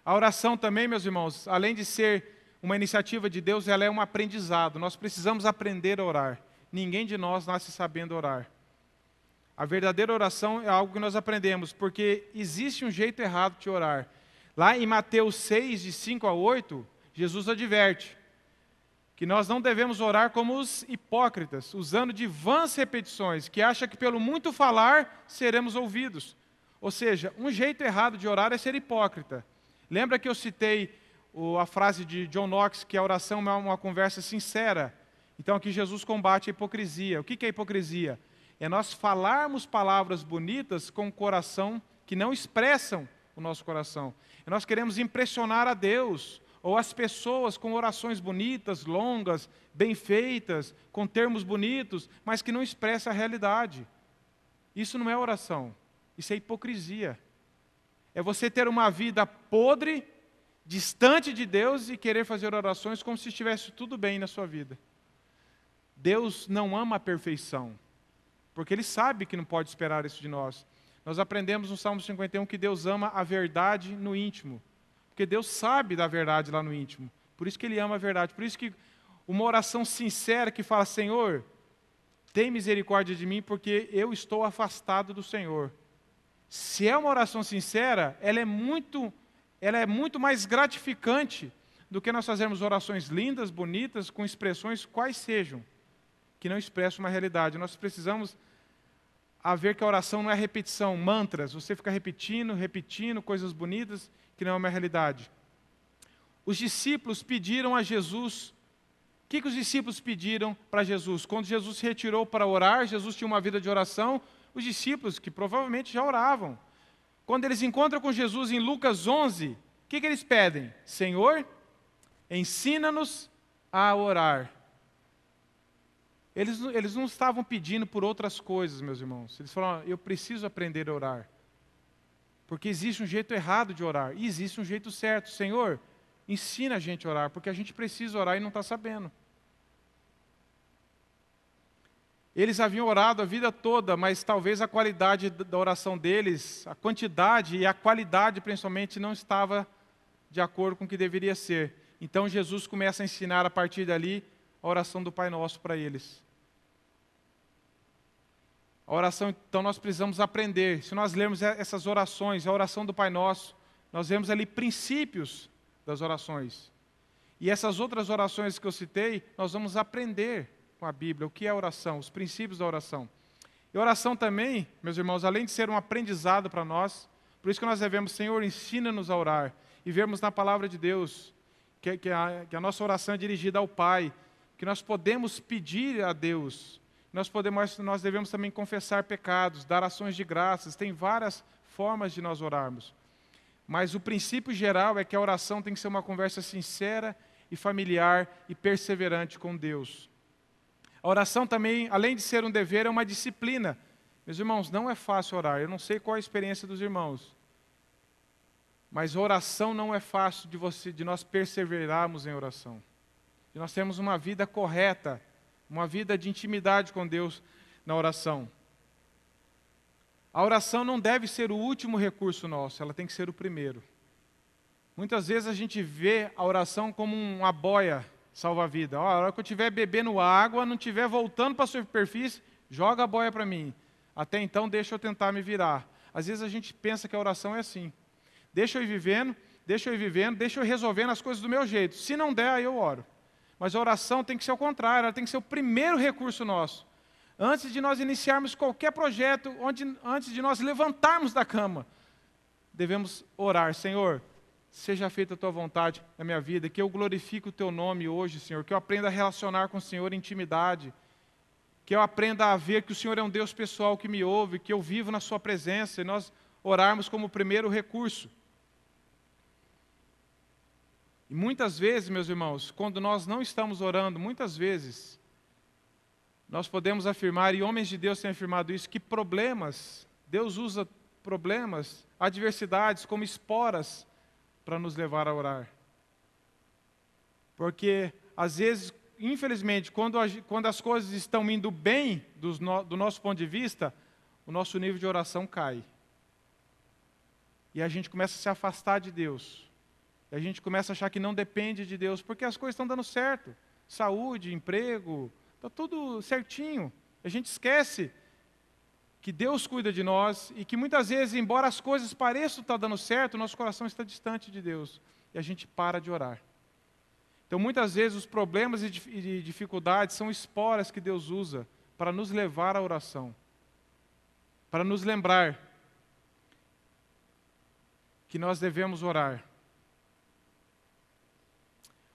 Speaker 1: A oração também, meus irmãos, além de ser uma iniciativa de Deus, ela é um aprendizado. Nós precisamos aprender a orar. Ninguém de nós nasce sabendo orar. A verdadeira oração é algo que nós aprendemos, porque existe um jeito errado de orar. Lá em Mateus 6, de 5 a 8, Jesus adverte que nós não devemos orar como os hipócritas, usando de vãs repetições, que acham que pelo muito falar seremos ouvidos. Ou seja, um jeito errado de orar é ser hipócrita. Lembra que eu citei a frase de John Knox, que a oração é uma conversa sincera? Então aqui Jesus combate a hipocrisia. O que é hipocrisia? É nós falarmos palavras bonitas com o coração que não expressam o nosso coração. E nós queremos impressionar a Deus, ou as pessoas com orações bonitas, longas, bem feitas, com termos bonitos, mas que não expressam a realidade. Isso não é oração, isso é hipocrisia. É você ter uma vida podre, distante de Deus e querer fazer orações como se estivesse tudo bem na sua vida. Deus não ama a perfeição, porque Ele sabe que não pode esperar isso de nós. Nós aprendemos no Salmo 51 que Deus ama a verdade no íntimo, porque Deus sabe da verdade lá no íntimo. Por isso que Ele ama a verdade. Por isso que uma oração sincera que fala: Senhor, tem misericórdia de mim, porque eu estou afastado do Senhor. Se é uma oração sincera, ela é muito mais gratificante do que nós fazermos orações lindas, bonitas, com expressões quais sejam, que não expressam uma realidade. Nós precisamos ver que a oração não é repetição, mantras, você fica repetindo coisas bonitas, que não é uma realidade. Os discípulos pediram a Jesus. O que os discípulos pediram para Jesus? Quando Jesus se retirou para orar, Jesus tinha uma vida de oração, os discípulos, que provavelmente já oravam, quando eles encontram com Jesus em Lucas 11, o que eles pedem? Senhor, ensina-nos a orar. Eles não estavam pedindo por outras coisas, meus irmãos. Eles falaram: eu preciso aprender a orar. Porque existe um jeito errado de orar, e existe um jeito certo. Senhor, ensina a gente a orar, porque a gente precisa orar e não está sabendo. Eles haviam orado a vida toda, mas talvez a qualidade da oração deles, a quantidade e a qualidade principalmente, não estava de acordo com o que deveria ser. Então Jesus começa a ensinar a partir dali a oração do Pai Nosso para eles. A oração, então nós precisamos aprender. Se nós lermos essas orações, a oração do Pai Nosso, nós vemos ali princípios das orações. E essas outras orações que eu citei, nós vamos aprender com a Bíblia o que é a oração, os princípios da oração. E a oração também, meus irmãos, além de ser um aprendizado para nós, por isso que nós devemos: Senhor, ensina-nos a orar. E vermos na palavra de Deus que a nossa oração é dirigida ao Pai, que nós podemos pedir a Deus. Nós devemos também confessar pecados, dar ações de graças. Tem várias formas de nós orarmos. Mas o princípio geral é que a oração tem que ser uma conversa sincera e familiar e perseverante com Deus. A oração também, além de ser um dever, é uma disciplina. Meus irmãos, não é fácil orar. Eu não sei qual a experiência dos irmãos, mas oração não é fácil de nós perseverarmos em oração. De nós termos uma vida correta, uma vida de intimidade com Deus na oração. A oração não deve ser o último recurso nosso, ela tem que ser o primeiro. Muitas vezes a gente vê a oração como uma boia salva-vida. A hora que eu estiver bebendo água, não estiver voltando para a superfície, joga a boia para mim. Até então, deixa eu tentar me virar. Às vezes a gente pensa que a oração é assim. Deixa eu ir vivendo, deixa eu resolvendo as coisas do meu jeito. Se não der, aí eu oro. Mas a oração tem que ser o contrário, ela tem que ser o primeiro recurso nosso. Antes de nós iniciarmos qualquer projeto, antes de nós levantarmos da cama, devemos orar: Senhor, seja feita a Tua vontade na minha vida, que eu glorifique o Teu nome hoje, Senhor, que eu aprenda a relacionar com o Senhor em intimidade, que eu aprenda a ver que o Senhor é um Deus pessoal que me ouve, que eu vivo na Sua presença, e nós orarmos como primeiro recurso. E muitas vezes, meus irmãos, quando nós não estamos orando, muitas vezes, nós podemos afirmar, e homens de Deus têm afirmado isso, que Deus usa problemas, adversidades como esporas para nos levar a orar. Porque, às vezes, infelizmente, quando as coisas estão indo bem do nosso ponto de vista, o nosso nível de oração cai. E a gente começa a se afastar de Deus. E a gente começa a achar que não depende de Deus, porque as coisas estão dando certo. Saúde, emprego, está tudo certinho. A gente esquece que Deus cuida de nós e que muitas vezes, embora as coisas pareçam estar dando certo, nosso coração está distante de Deus. E a gente para de orar. Então, muitas vezes, os problemas e dificuldades são esporas que Deus usa para nos levar à oração. Para nos lembrar que nós devemos orar.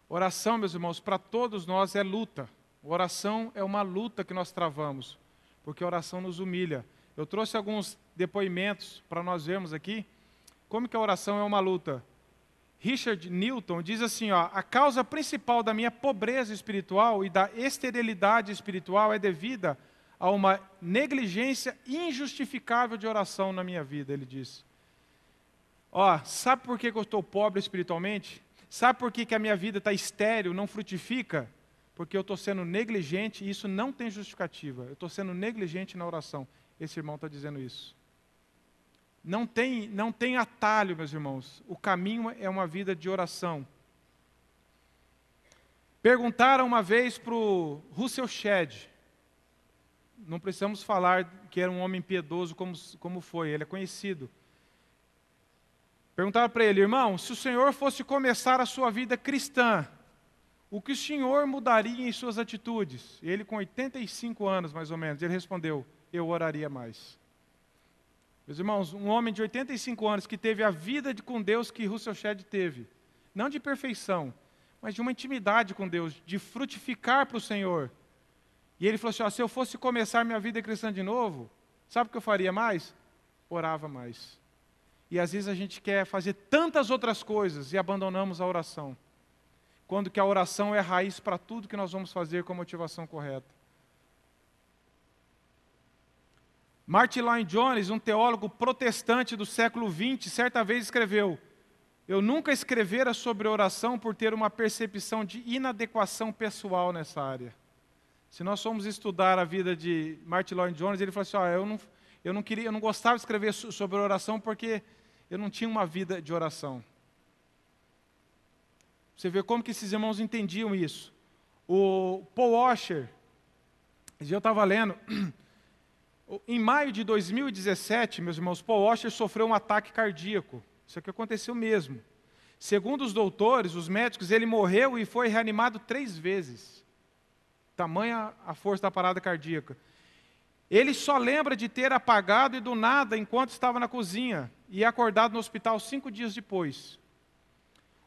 Speaker 1: Oração, meus irmãos, para todos nós é luta. Oração é uma luta que nós travamos, porque a oração nos humilha. Eu trouxe alguns depoimentos para nós vermos aqui como que a oração é uma luta. Richard Newton diz assim, ó, a causa principal da minha pobreza espiritual e da esterilidade espiritual é devida a uma negligência injustificável de oração na minha vida, ele diz. Ó, sabe por que eu estou pobre espiritualmente? Sabe por que a minha vida está estéril, não frutifica? Porque eu estou sendo negligente e isso não tem justificativa. Eu estou sendo negligente na oração. Esse irmão está dizendo isso. Não tem atalho, meus irmãos. O caminho é uma vida de oração. Perguntaram uma vez para o Russell Shedd. Não precisamos falar que era um homem piedoso como foi, ele é conhecido. Perguntaram para ele, irmão, se o Senhor fosse começar a sua vida cristã, o que o Senhor mudaria em suas atitudes? E ele com 85 anos, mais ou menos, ele respondeu, eu oraria mais. Meus irmãos, um homem de 85 anos que teve a vida com Deus que Russell Shedd teve, não de perfeição, mas de uma intimidade com Deus, de frutificar para o Senhor. E ele falou assim, ó, se eu fosse começar minha vida cristã de novo, sabe o que eu faria mais? Orava mais. E às vezes a gente quer fazer tantas outras coisas e abandonamos a oração. Quando que a oração é a raiz para tudo que nós vamos fazer com a motivação correta. Martin Lloyd-Jones, um teólogo protestante do século XX, certa vez escreveu, eu nunca escrevera sobre oração por ter uma percepção de inadequação pessoal nessa área. Se nós formos estudar a vida de Martin Lloyd-Jones, ele falou assim, ó, eu não gostava de escrever sobre oração porque eu não tinha uma vida de oração. Você vê como que esses irmãos entendiam isso. O Paul Washer, eu estava lendo, em maio de 2017, meus irmãos, Paul Washer sofreu um ataque cardíaco. Isso aqui aconteceu mesmo. Segundo os doutores, os médicos, ele morreu e foi reanimado 3 vezes. Tamanha a força da parada cardíaca. Ele só lembra de ter apagado e do nada enquanto estava na cozinha e acordado no hospital 5 dias depois.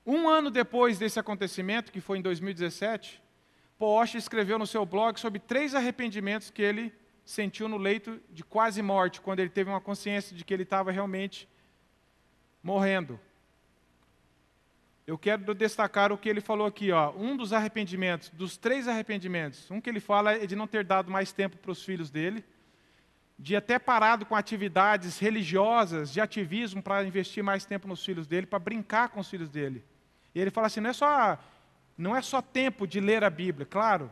Speaker 1: 1 ano depois desse acontecimento, que foi em 2017, Paul Washer escreveu no seu blog sobre 3 arrependimentos que ele sentiu no leito de quase morte, quando ele teve uma consciência de que ele estava realmente morrendo. Eu quero destacar o que ele falou aqui, ó. Um dos arrependimentos, dos 3 arrependimentos, um que ele fala é de não ter dado mais tempo para os filhos dele, de até parado com atividades religiosas, de ativismo para investir mais tempo nos filhos dele, para brincar com os filhos dele. E ele fala assim, não é só tempo de ler a Bíblia, claro,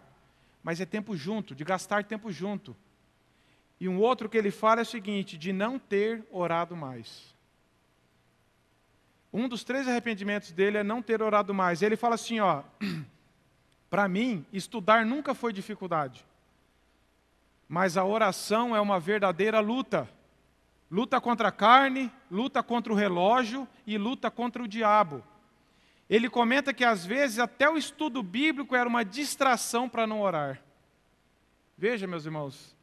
Speaker 1: mas é tempo junto, de gastar tempo junto. E um outro que ele fala é o seguinte, de não ter orado mais. Um dos 3 arrependimentos dele é não ter orado mais. Ele fala assim, ó, para mim, estudar nunca foi dificuldade. Mas a oração é uma verdadeira luta. Luta contra a carne, luta contra o relógio e luta contra o diabo. Ele comenta que às vezes até o estudo bíblico era uma distração para não orar. Veja, meus irmãos,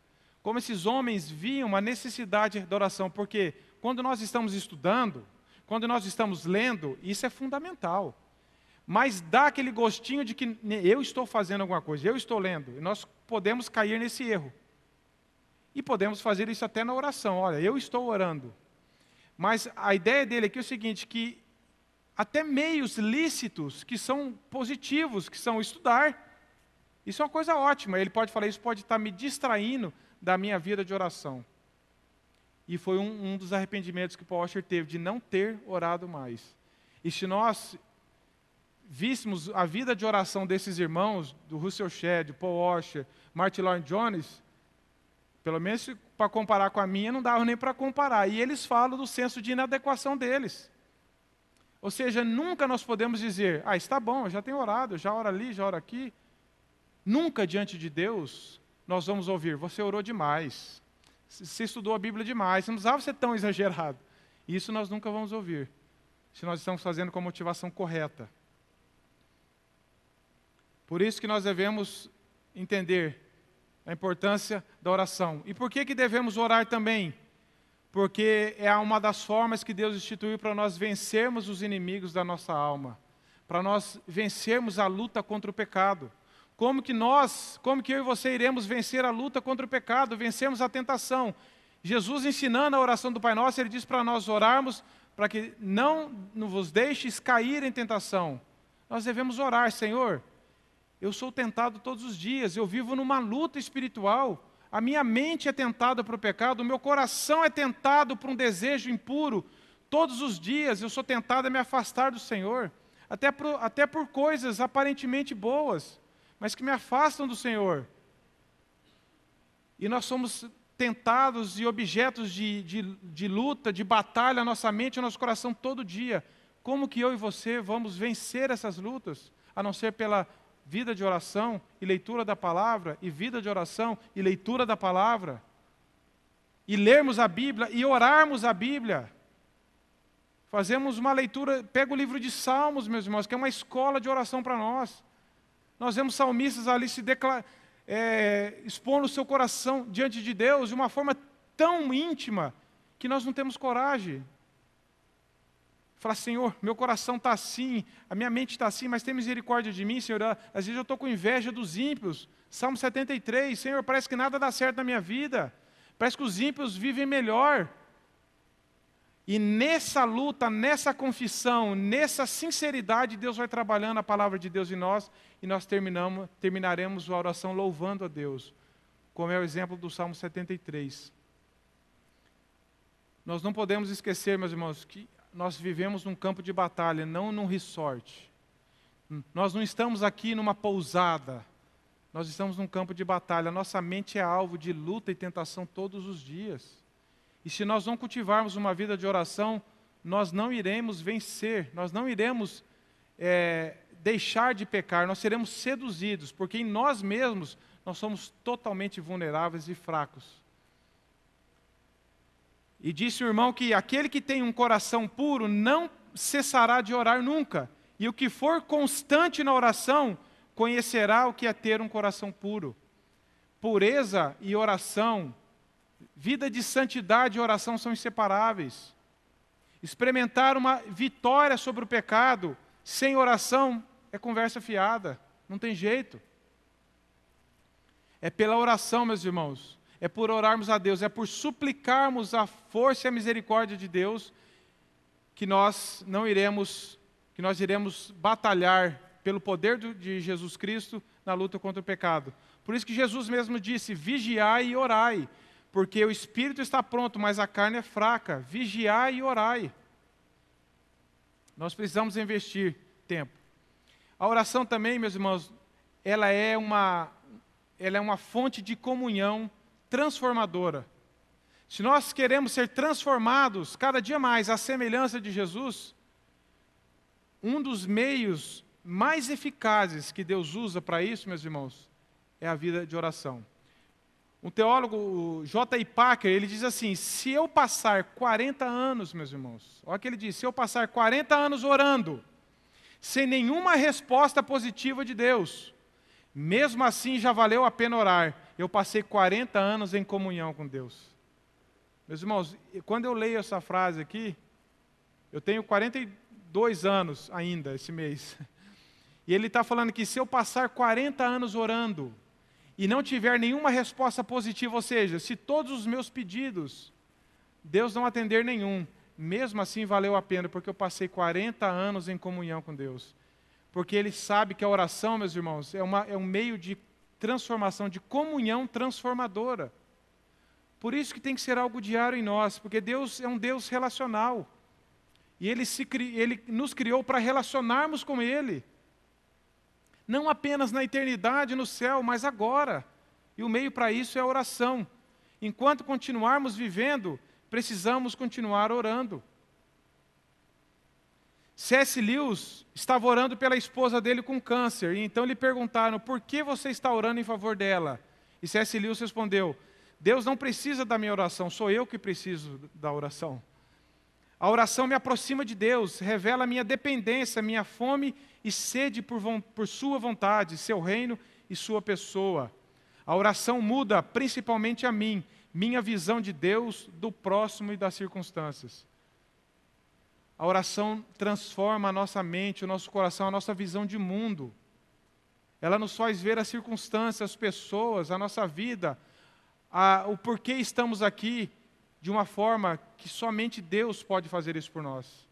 Speaker 1: como esses homens viam uma necessidade da oração, porque quando nós estamos estudando, quando nós estamos lendo, isso é fundamental. Mas dá aquele gostinho de que eu estou fazendo alguma coisa, eu estou lendo, e nós podemos cair nesse erro. E podemos fazer isso até na oração, olha, eu estou orando. Mas a ideia dele aqui é o seguinte, que até meios lícitos que são positivos, que são estudar, isso é uma coisa ótima. Ele pode falar, isso pode estar me distraindo da minha vida de oração. E foi um dos arrependimentos que Paul Washer teve, de não ter orado mais. E se nós víssemos a vida de oração desses irmãos, do Russell Shedd, Paul Washer, Martin Lloyd-Jones, pelo menos para comparar com a minha, não dava nem para comparar. E eles falam do senso de inadequação deles. Ou seja, nunca nós podemos dizer, está bom, eu já tenho orado, eu já oro ali, já oro aqui. Nunca diante de Deus nós vamos ouvir, você orou demais, você estudou a Bíblia demais, não precisava ser tão exagerado. Isso nós nunca vamos ouvir, se nós estamos fazendo com a motivação correta. Por isso que nós devemos entender a importância da oração. E por que devemos orar também? Porque é uma das formas que Deus instituiu para nós vencermos os inimigos da nossa alma, para nós vencermos a luta contra o pecado. Como que eu e você iremos vencer a luta contra o pecado, vencermos a tentação? Jesus ensinando a oração do Pai Nosso, Ele diz para nós orarmos para que não vos deixes cair em tentação. Nós devemos orar: Senhor, eu sou tentado todos os dias, eu vivo numa luta espiritual, a minha mente é tentada para o pecado, o meu coração é tentado por um desejo impuro, todos os dias eu sou tentado a me afastar do Senhor, até por coisas aparentemente boas, mas que me afastam do Senhor. E nós somos tentados e objetos de luta, de batalha, a nossa mente e o nosso coração todo dia. Como que eu e você vamos vencer essas lutas, a não ser pela vida de oração e leitura da palavra, e vida de oração e leitura da palavra, e lermos a Bíblia e orarmos a Bíblia? Fazemos uma leitura, pega o livro de Salmos, meus irmãos, que é uma escola de oração para nós. Nós vemos salmistas ali expondo o seu coração diante de Deus de uma forma tão íntima que nós não temos coragem. Falar: Senhor, meu coração está assim, a minha mente está assim, mas tem misericórdia de mim, Senhor. Às vezes eu estou com inveja dos ímpios. Salmo 73, Senhor, parece que nada dá certo na minha vida. Parece que os ímpios vivem melhor. E nessa luta, nessa confissão, nessa sinceridade, Deus vai trabalhando a palavra de Deus em nós, e nós terminaremos a oração louvando a Deus, como é o exemplo do Salmo 73. Nós não podemos esquecer, meus irmãos, que nós vivemos num campo de batalha, não num resort. Nós não estamos aqui numa pousada, nós estamos num campo de batalha. Nossa mente é alvo de luta e tentação todos os dias. E se nós não cultivarmos uma vida de oração, nós não iremos vencer, nós não iremos deixar de pecar, nós seremos seduzidos, porque em nós mesmos nós somos totalmente vulneráveis e fracos. E disse o irmão que aquele que tem um coração puro não cessará de orar nunca, e o que for constante na oração conhecerá o que é ter um coração puro. Pureza e oração, vida de santidade e oração são inseparáveis. Experimentar uma vitória sobre o pecado sem oração é conversa fiada, não tem jeito. É pela oração, meus irmãos, é por orarmos a Deus, é por suplicarmos a força e a misericórdia de Deus que nós iremos batalhar pelo poder de Jesus Cristo na luta contra o pecado. Por isso que Jesus mesmo disse: vigiai e orai, porque o espírito está pronto, mas a carne é fraca. Vigiai e orai. Nós precisamos investir tempo. A oração também, meus irmãos, ela é uma fonte de comunhão transformadora. Se nós queremos ser transformados cada dia mais à semelhança de Jesus, um dos meios mais eficazes que Deus usa para isso, meus irmãos, é a vida de oração. Um teólogo, J.I. Packer, ele diz assim: se eu passar 40 anos, meus irmãos, olha o que ele diz: se eu passar 40 anos orando, sem nenhuma resposta positiva de Deus, mesmo assim já valeu a pena orar. Eu passei 40 anos em comunhão com Deus. Meus irmãos, quando eu leio essa frase aqui, eu tenho 42 anos ainda esse mês, e ele está falando que se eu passar 40 anos orando, e não tiver nenhuma resposta positiva, ou seja, se todos os meus pedidos, Deus não atender nenhum, mesmo assim valeu a pena, porque eu passei 40 anos em comunhão com Deus. Porque Ele sabe que a oração, meus irmãos, é um meio de transformação, de comunhão transformadora. Por isso que tem que ser algo diário em nós, porque Deus é um Deus relacional. E Ele nos criou para relacionarmos com Ele. Não apenas na eternidade, no céu, mas agora. E o meio para isso é a oração. Enquanto continuarmos vivendo, precisamos continuar orando. C.S. Lewis estava orando pela esposa dele com câncer, e então lhe perguntaram: por que você está orando em favor dela? E C.S. Lewis respondeu: Deus não precisa da minha oração, sou eu que preciso da oração. A oração me aproxima de Deus, revela a minha dependência, minha fome e sede por sua vontade, seu reino e sua pessoa. A oração muda principalmente a mim, minha visão de Deus, do próximo e das circunstâncias. A oração transforma a nossa mente, o nosso coração, a nossa visão de mundo. Ela nos faz ver as circunstâncias, as pessoas, a nossa vida, o porquê estamos aqui, de uma forma que somente Deus pode fazer isso por nós.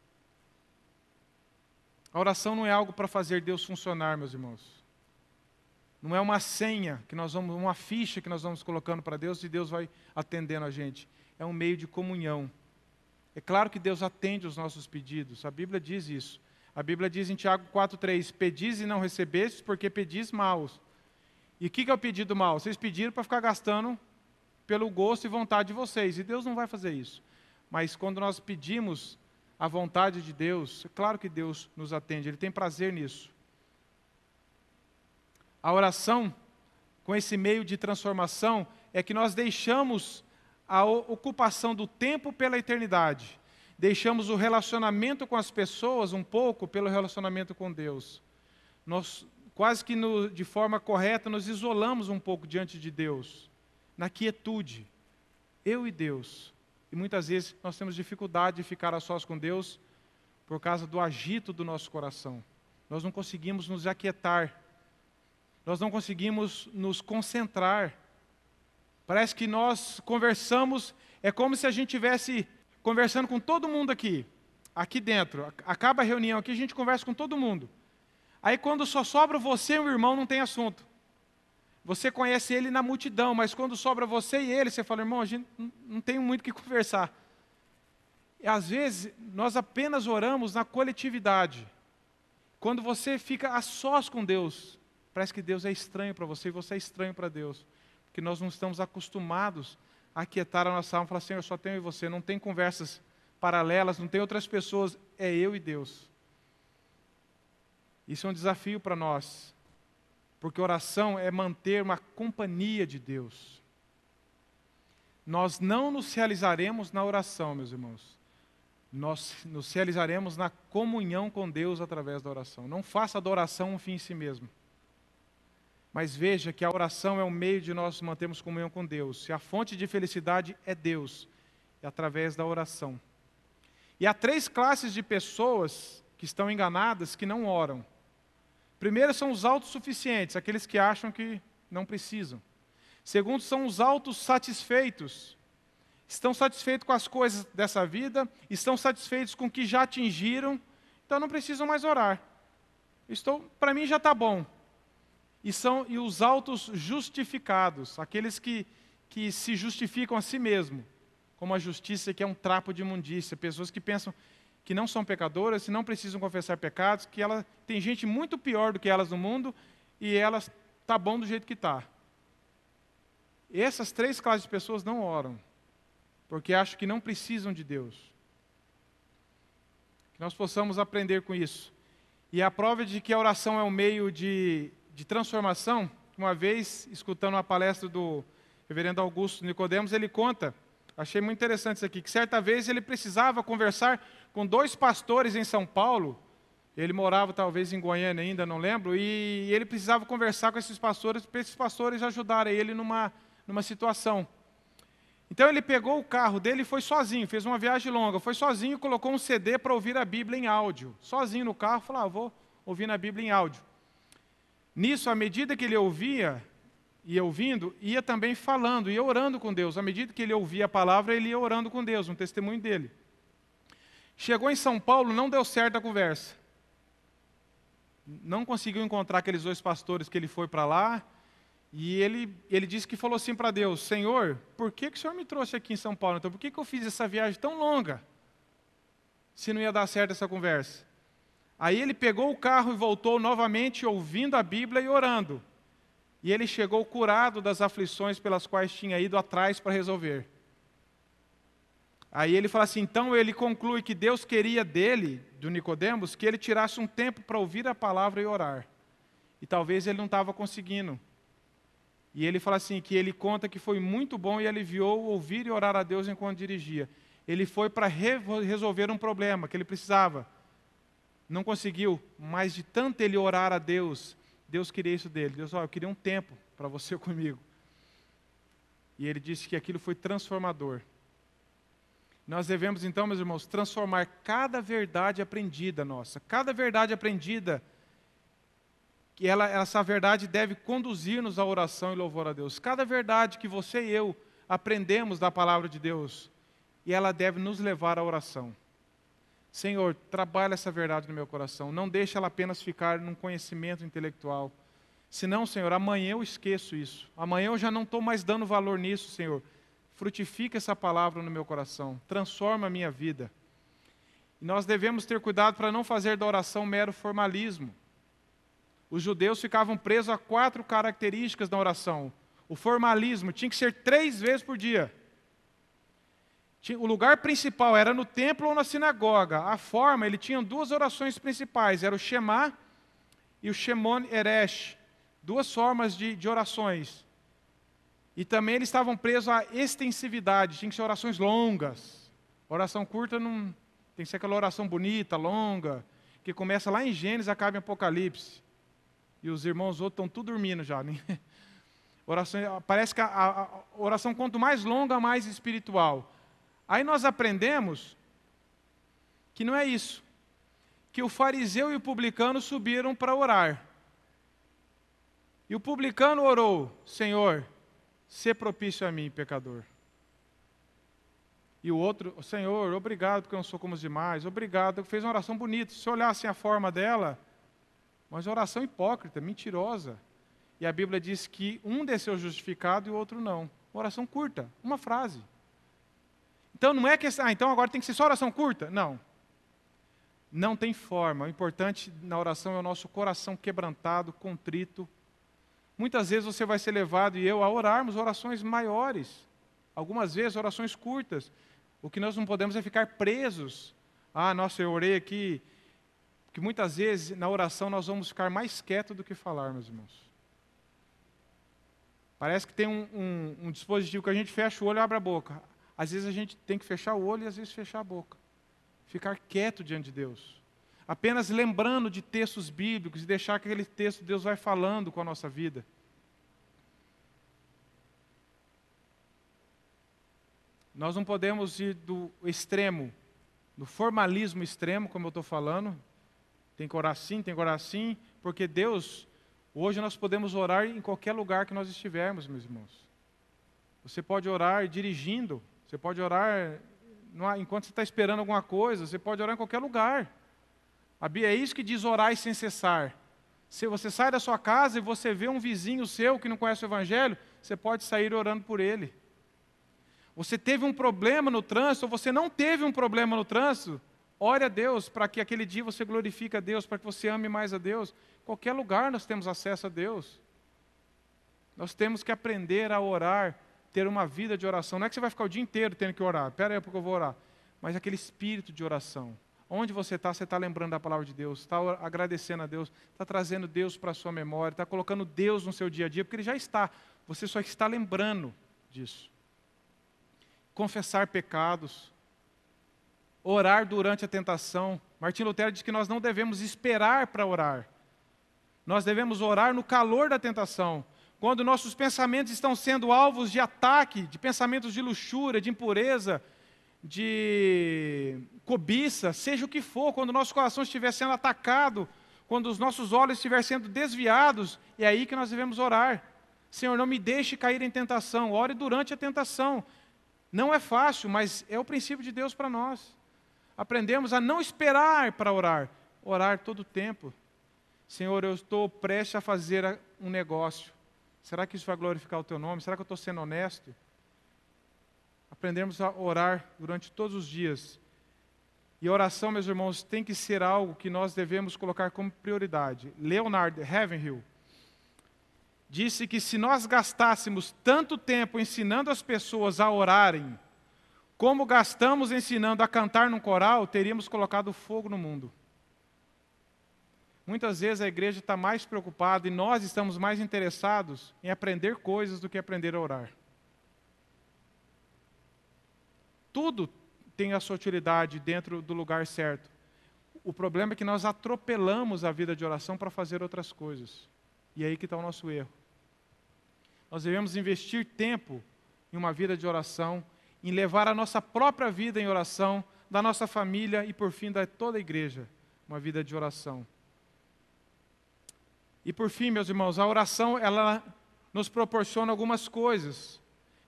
Speaker 1: A oração não é algo para fazer Deus funcionar, meus irmãos. Não é uma senha, uma ficha que nós vamos colocando para Deus e Deus vai atendendo a gente. É um meio de comunhão. É claro que Deus atende os nossos pedidos, a Bíblia diz isso. A Bíblia diz em Tiago 4,3, pedis e não recebestes, porque pedis maus. E o que é o pedido mau? Vocês pediram para ficar gastando pelo gosto e vontade de vocês, e Deus não vai fazer isso. Mas quando nós pedimos a vontade de Deus, é claro que Deus nos atende, Ele tem prazer nisso. A oração, com esse meio de transformação, é que nós deixamos a ocupação do tempo pela eternidade. Deixamos o relacionamento com as pessoas um pouco pelo relacionamento com Deus. Nós, quase que de forma correta, nos isolamos um pouco diante de Deus, na quietude, eu e Deus. E muitas vezes nós temos dificuldade de ficar a sós com Deus por causa do agito do nosso coração. Nós não conseguimos nos aquietar. Nós não conseguimos nos concentrar. Parece que nós conversamos, é como se a gente estivesse conversando com todo mundo aqui dentro. Acaba a reunião aqui, a gente conversa com todo mundo. Aí quando só sobra você e o irmão, não tem assunto. Você conhece ele na multidão, mas quando sobra você e ele, você fala, irmão, a gente não tem muito o que conversar. E às vezes, nós apenas oramos na coletividade. Quando você fica a sós com Deus, parece que Deus é estranho para você e você é estranho para Deus. Porque nós não estamos acostumados a aquietar a nossa alma e falar, Senhor, só tenho eu e você, não tem conversas paralelas, não tem outras pessoas, é eu e Deus. Isso é um desafio para nós, porque oração é manter uma companhia de Deus. Nós não nos realizaremos na oração, meus irmãos. Nós nos realizaremos na comunhão com Deus através da oração. Não faça da oração um fim em si mesmo. Mas veja que a oração é um meio de nós mantermos comunhão com Deus. E a fonte de felicidade é Deus, é através da oração. E há 3 classes de pessoas que estão enganadas, que não oram. Primeiro são os autossuficientes, aqueles que acham que não precisam. Segundo são os autossatisfeitos. Estão satisfeitos com as coisas dessa vida, estão satisfeitos com o que já atingiram, então não precisam mais orar. Para mim já está bom. E os autos justificados, aqueles que se justificam a si mesmo, como a justiça que é um trapo de imundícia, pessoas que pensam que não são pecadoras, que não precisam confessar pecados, que tem gente muito pior do que elas no mundo, e elas está bom do jeito que está. Essas 3 classes de pessoas não oram, porque acham que não precisam de Deus. Que nós possamos aprender com isso. E a prova de que a oração é um meio de transformação, uma vez, escutando uma palestra do reverendo Augusto Nicodemos, ele conta, achei muito interessante isso aqui, que certa vez ele precisava conversar com 2 pastores em São Paulo, ele morava talvez em Goiânia ainda, não lembro, e ele precisava conversar com esses pastores, para esses pastores ajudarem ele numa situação. Então ele pegou o carro dele e foi sozinho, fez uma viagem longa, foi sozinho e colocou um CD para ouvir a Bíblia em áudio. Sozinho no carro, falou, vou ouvir a Bíblia em áudio. Nisso, à medida que ele ouvia, ia ouvindo, ia também falando, ia orando com Deus. À medida que ele ouvia a palavra, ele ia orando com Deus, um testemunho dele. Chegou em São Paulo, não deu certo a conversa. Não conseguiu encontrar aqueles 2 pastores que ele foi para lá, e ele disse que falou assim para Deus, Senhor, por que o Senhor me trouxe aqui em São Paulo? Então, por que eu fiz essa viagem tão longa, se não ia dar certo essa conversa? Aí ele pegou o carro e voltou novamente, ouvindo a Bíblia e orando. E ele chegou curado das aflições pelas quais tinha ido atrás para resolver. Aí ele fala assim, então ele conclui que Deus queria dele, do Nicodemos, que ele tirasse um tempo para ouvir a palavra e orar. E talvez ele não estava conseguindo. E ele fala assim, que ele conta que foi muito bom e aliviou ouvir e orar a Deus enquanto dirigia. Ele foi para resolver um problema que ele precisava. Não conseguiu, mas de tanto ele orar a Deus, Deus queria isso dele. Deus, eu queria um tempo para você comigo. E ele disse que aquilo foi transformador. Nós devemos então, meus irmãos, transformar cada verdade aprendida nossa. Cada verdade aprendida, que essa verdade deve conduzir-nos à oração e louvor a Deus. Cada verdade que você e eu aprendemos da palavra de Deus, e ela deve nos levar à oração. Senhor, trabalha essa verdade no meu coração. Não deixe ela apenas ficar num conhecimento intelectual. Senão, Senhor, amanhã eu esqueço isso. Amanhã eu já não estou mais dando valor nisso, Senhor. Frutifica essa palavra no meu coração. Transforma a minha vida. E nós devemos ter cuidado para não fazer da oração mero formalismo. Os judeus ficavam presos a 4 características da oração. O formalismo tinha que ser 3 vezes por dia. O lugar principal era no templo ou na sinagoga. A forma, ele tinha 2 orações principais. Era o Shema e o Shemon Eresh. 2 formas de orações. E também eles estavam presos à extensividade. Tinha que ser orações longas. Oração curta não tem que ser aquela oração bonita, longa, que começa lá em Gênesis e acaba em Apocalipse. E os irmãos outros estão tudo dormindo já. Né? Oração, parece que a oração, quanto mais longa, mais espiritual. Aí nós aprendemos que não é isso. Que o fariseu e o publicano subiram para orar. E o publicano orou: Senhor, sê propício a mim, pecador. E o outro: Senhor, obrigado porque eu não sou como os demais. Obrigado. Fez uma oração bonita. Se olhassem a forma dela, mas uma oração hipócrita, mentirosa. E a Bíblia diz que um desceu justificado e o outro não. Uma oração curta, uma frase. Então não é que, então agora tem que ser só oração curta? Não. Não tem forma. O importante na oração é o nosso coração quebrantado, contrito. Muitas vezes você vai ser levado e eu a orarmos orações maiores. Algumas vezes orações curtas. O que nós não podemos é ficar presos. Nossa, eu orei aqui. Porque muitas vezes na oração nós vamos ficar mais quietos do que falar, meus irmãos. Parece que tem um dispositivo que a gente fecha o olho e abre a boca. Às vezes a gente tem que fechar o olho e às vezes fechar a boca. Ficar quieto diante de Deus. Apenas lembrando de textos bíblicos e deixar que aquele texto Deus vai falando com a nossa vida. Nós não podemos ir do extremo, do formalismo extremo, como eu estou falando. Tem que orar assim, porque Deus, hoje nós podemos orar em qualquer lugar que nós estivermos, meus irmãos. Você pode orar dirigindo. Você pode orar enquanto você está esperando alguma coisa. Você pode orar em qualquer lugar. É isso que diz orar sem cessar. Se você sai da sua casa e você vê um vizinho seu que não conhece o Evangelho, você pode sair orando por ele. Você teve um problema no trânsito, ou você não teve um problema no trânsito, ore a Deus para que aquele dia você glorifique a Deus, para que você ame mais a Deus. Em qualquer lugar nós temos acesso a Deus. Nós temos que aprender a orar, ter uma vida de oração. Não é que você vai ficar o dia inteiro tendo que orar. Espera aí porque eu vou orar. Mas aquele espírito de oração. Onde você está lembrando da palavra de Deus, está agradecendo a Deus, está trazendo Deus para a sua memória, está colocando Deus no seu dia a dia, porque Ele já está. Você só está lembrando disso. Confessar pecados. Orar durante a tentação. Martim Lutero diz que nós não devemos esperar para orar. Nós devemos orar no calor da tentação. Quando nossos pensamentos estão sendo alvos de ataque, de pensamentos de luxúria, de impureza, de cobiça, seja o que for, quando o nosso coração estiver sendo atacado, quando os nossos olhos estiverem sendo desviados, é aí que nós devemos orar. Senhor, não me deixe cair em tentação. Ore durante a tentação. Não é fácil, mas é o princípio de Deus para nós. Aprendemos a não esperar para orar, orar todo o tempo. Senhor, eu estou prestes a fazer um negócio. Será que isso vai glorificar o Teu nome? Será que eu estou sendo honesto? Aprendemos a orar durante todos os dias. E a oração, meus irmãos, tem que ser algo que nós devemos colocar como prioridade. Leonard Ravenhill disse que se nós gastássemos tanto tempo ensinando as pessoas a orarem, como gastamos ensinando a cantar num coral, teríamos colocado fogo no mundo. Muitas vezes a igreja está mais preocupada e nós estamos mais interessados em aprender coisas do que aprender a orar. Tudo tem a sua utilidade dentro do lugar certo. O problema é que nós atropelamos a vida de oração para fazer outras coisas. E é aí que está o nosso erro. Nós devemos investir tempo em uma vida de oração, em levar a nossa própria vida em oração, da nossa família e, por fim, da toda a igreja, uma vida de oração. E, por fim, meus irmãos, a oração, ela nos proporciona algumas coisas.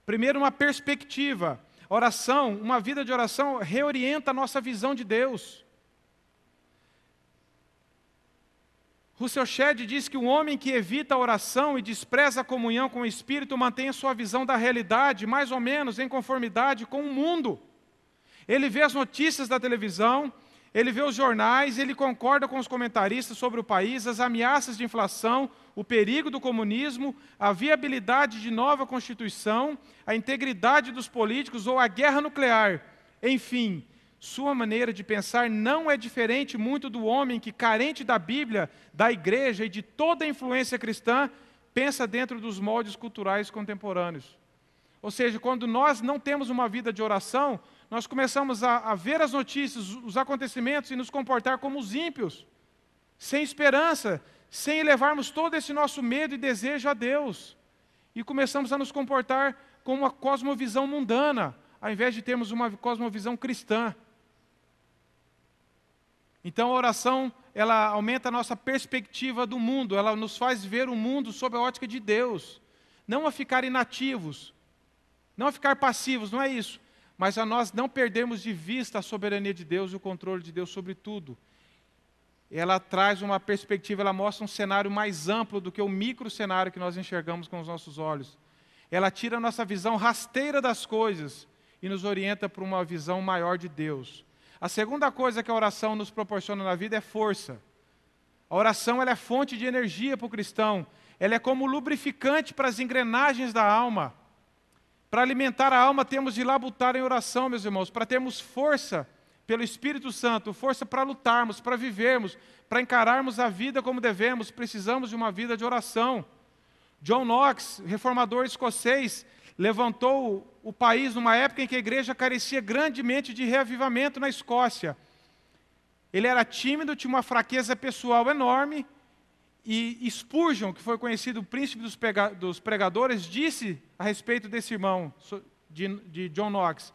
Speaker 1: Primeiro, uma perspectiva. A Oração, uma vida de oração, reorienta a nossa visão de Deus. Russell Shedd diz que o homem que evita a oração e despreza a comunhão com o Espírito mantém a sua visão da realidade mais ou menos em conformidade com o mundo. Ele vê as notícias da televisão, ele vê os jornais, ele concorda com os comentaristas sobre o país, as ameaças de inflação, o perigo do comunismo, a viabilidade de nova Constituição, a integridade dos políticos ou a guerra nuclear. Enfim, sua maneira de pensar não é diferente muito do homem que, carente da Bíblia, da igreja e de toda a influência cristã, pensa dentro dos moldes culturais contemporâneos. Ou seja, quando nós não temos uma vida de oração, nós começamos a ver as notícias, os acontecimentos e nos comportar como os ímpios, sem esperança, sem elevarmos todo esse nosso medo e desejo a Deus. E começamos a nos comportar com uma cosmovisão mundana, ao invés de termos uma cosmovisão cristã. Então a oração, ela aumenta a nossa perspectiva do mundo, ela nos faz ver o mundo sob a ótica de Deus. Não a ficar inativos, não a ficar passivos, não é isso. Mas a nós não perdermos de vista a soberania de Deus e o controle de Deus sobre tudo. Ela traz uma perspectiva, ela mostra um cenário mais amplo do que o micro cenário que nós enxergamos com os nossos olhos. Ela tira a nossa visão rasteira das coisas e nos orienta para uma visão maior de Deus. A segunda coisa que a oração nos proporciona na vida é força. A oração, ela é fonte de energia para o cristão. Ela é como lubrificante para as engrenagens da alma. Para alimentar a alma, temos de labutar em oração, meus irmãos, para termos força pelo Espírito Santo, força para lutarmos, para vivermos, para encararmos a vida como devemos, precisamos de uma vida de oração. John Knox, reformador escocês, levantou o país numa época em que a igreja carecia grandemente de reavivamento na Escócia. Ele era tímido, tinha uma fraqueza pessoal enorme, e Spurgeon, que foi conhecido o príncipe dos pregadores, disse a respeito desse irmão, de John Knox.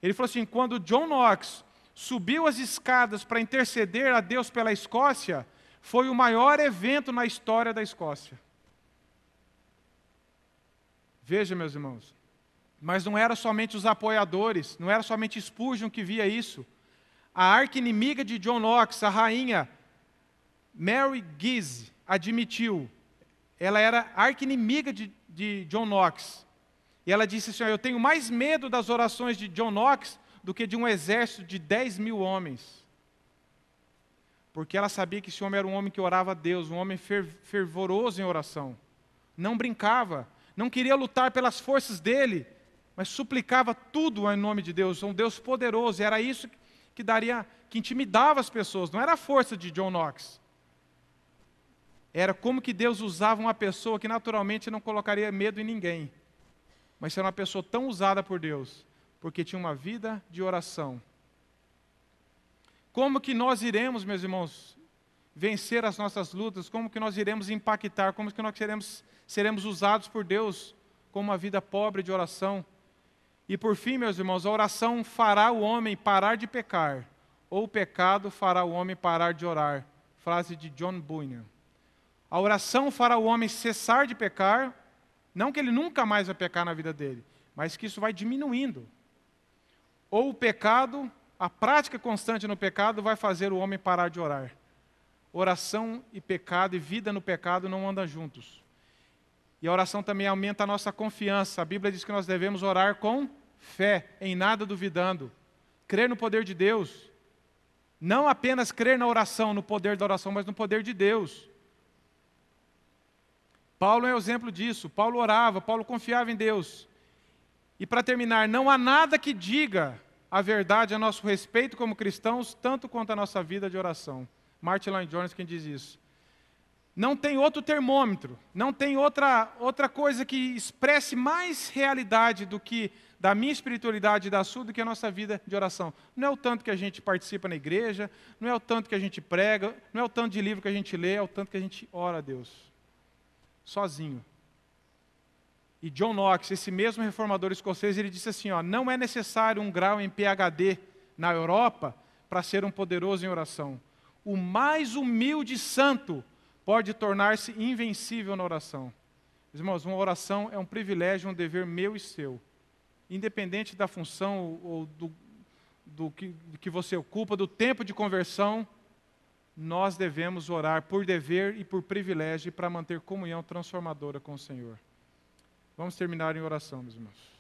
Speaker 1: Ele falou assim, quando John Knox subiu as escadas para interceder a Deus pela Escócia, foi o maior evento na história da Escócia. Veja, meus irmãos, mas não era somente os apoiadores, não era somente Spurgeon que via isso. A arqui-inimiga de John Knox, a rainha Mary Guise, admitiu, ela era arqui-inimiga de John Knox, e ela disse assim, eu tenho mais medo das orações de John Knox do que de um exército de 10.000 homens, porque ela sabia que esse homem era um homem que orava a Deus, um homem fervoroso em oração, não brincava, não queria lutar pelas forças dele, mas suplicava tudo em nome de Deus, um Deus poderoso, e era isso que intimidava as pessoas, não era a força de John Knox, era como que Deus usava uma pessoa que naturalmente não colocaria medo em ninguém. Mas era uma pessoa tão usada por Deus, porque tinha uma vida de oração. Como que nós iremos, meus irmãos, vencer as nossas lutas? Como que nós iremos impactar? Como que nós seremos usados por Deus com uma vida pobre de oração? E por fim, meus irmãos, a oração fará o homem parar de pecar, ou o pecado fará o homem parar de orar. Frase de John Bunyan. A oração fará o homem cessar de pecar, não que ele nunca mais vai pecar na vida dele, mas que isso vai diminuindo. Ou o pecado, a prática constante no pecado vai fazer o homem parar de orar. Oração e pecado e vida no pecado não andam juntos. E a oração também aumenta a nossa confiança. A Bíblia diz que nós devemos orar com fé, em nada duvidando. Crer no poder de Deus. Não apenas crer na oração, no poder da oração, mas no poder de Deus. Paulo é o exemplo disso. Paulo orava, Paulo confiava em Deus. E para terminar, não há nada que diga a verdade a nosso respeito como cristãos, tanto quanto a nossa vida de oração. Martin Lloyd-Jones quem diz isso. Não tem outro termômetro, não tem outra coisa que expresse mais realidade do que da minha espiritualidade e da sua, do que a nossa vida de oração. Não é o tanto que a gente participa na igreja, não é o tanto que a gente prega, não é o tanto de livro que a gente lê, é o tanto que a gente ora a Deus. Sozinho. E John Knox, esse mesmo reformador escocês, ele disse assim, não é necessário um grau em PhD na Europa para ser um poderoso em oração. O mais humilde santo pode tornar-se invencível na oração. Meus irmãos, uma oração é um privilégio, um dever meu e seu. independente da função ou do que você ocupa, do tempo de conversão, nós devemos orar por dever e por privilégio para manter comunhão transformadora com o Senhor. Vamos terminar em oração, meus irmãos.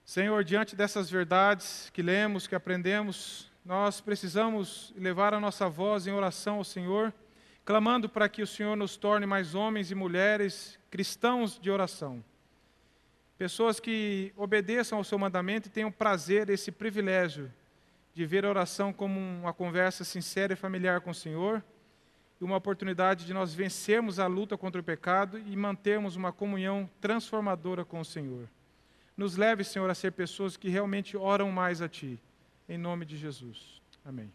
Speaker 1: Senhor, diante dessas verdades que lemos, que aprendemos, nós precisamos levar a nossa voz em oração ao Senhor, clamando para que o Senhor nos torne mais homens e mulheres cristãos de oração. Pessoas que obedeçam ao seu mandamento e tenham prazer, esse privilégio de ver a oração como uma conversa sincera e familiar com o Senhor, e uma oportunidade de nós vencermos a luta contra o pecado e mantermos uma comunhão transformadora com o Senhor. Nos leve, Senhor, a ser pessoas que realmente oram mais a Ti. Em nome de Jesus. Amém.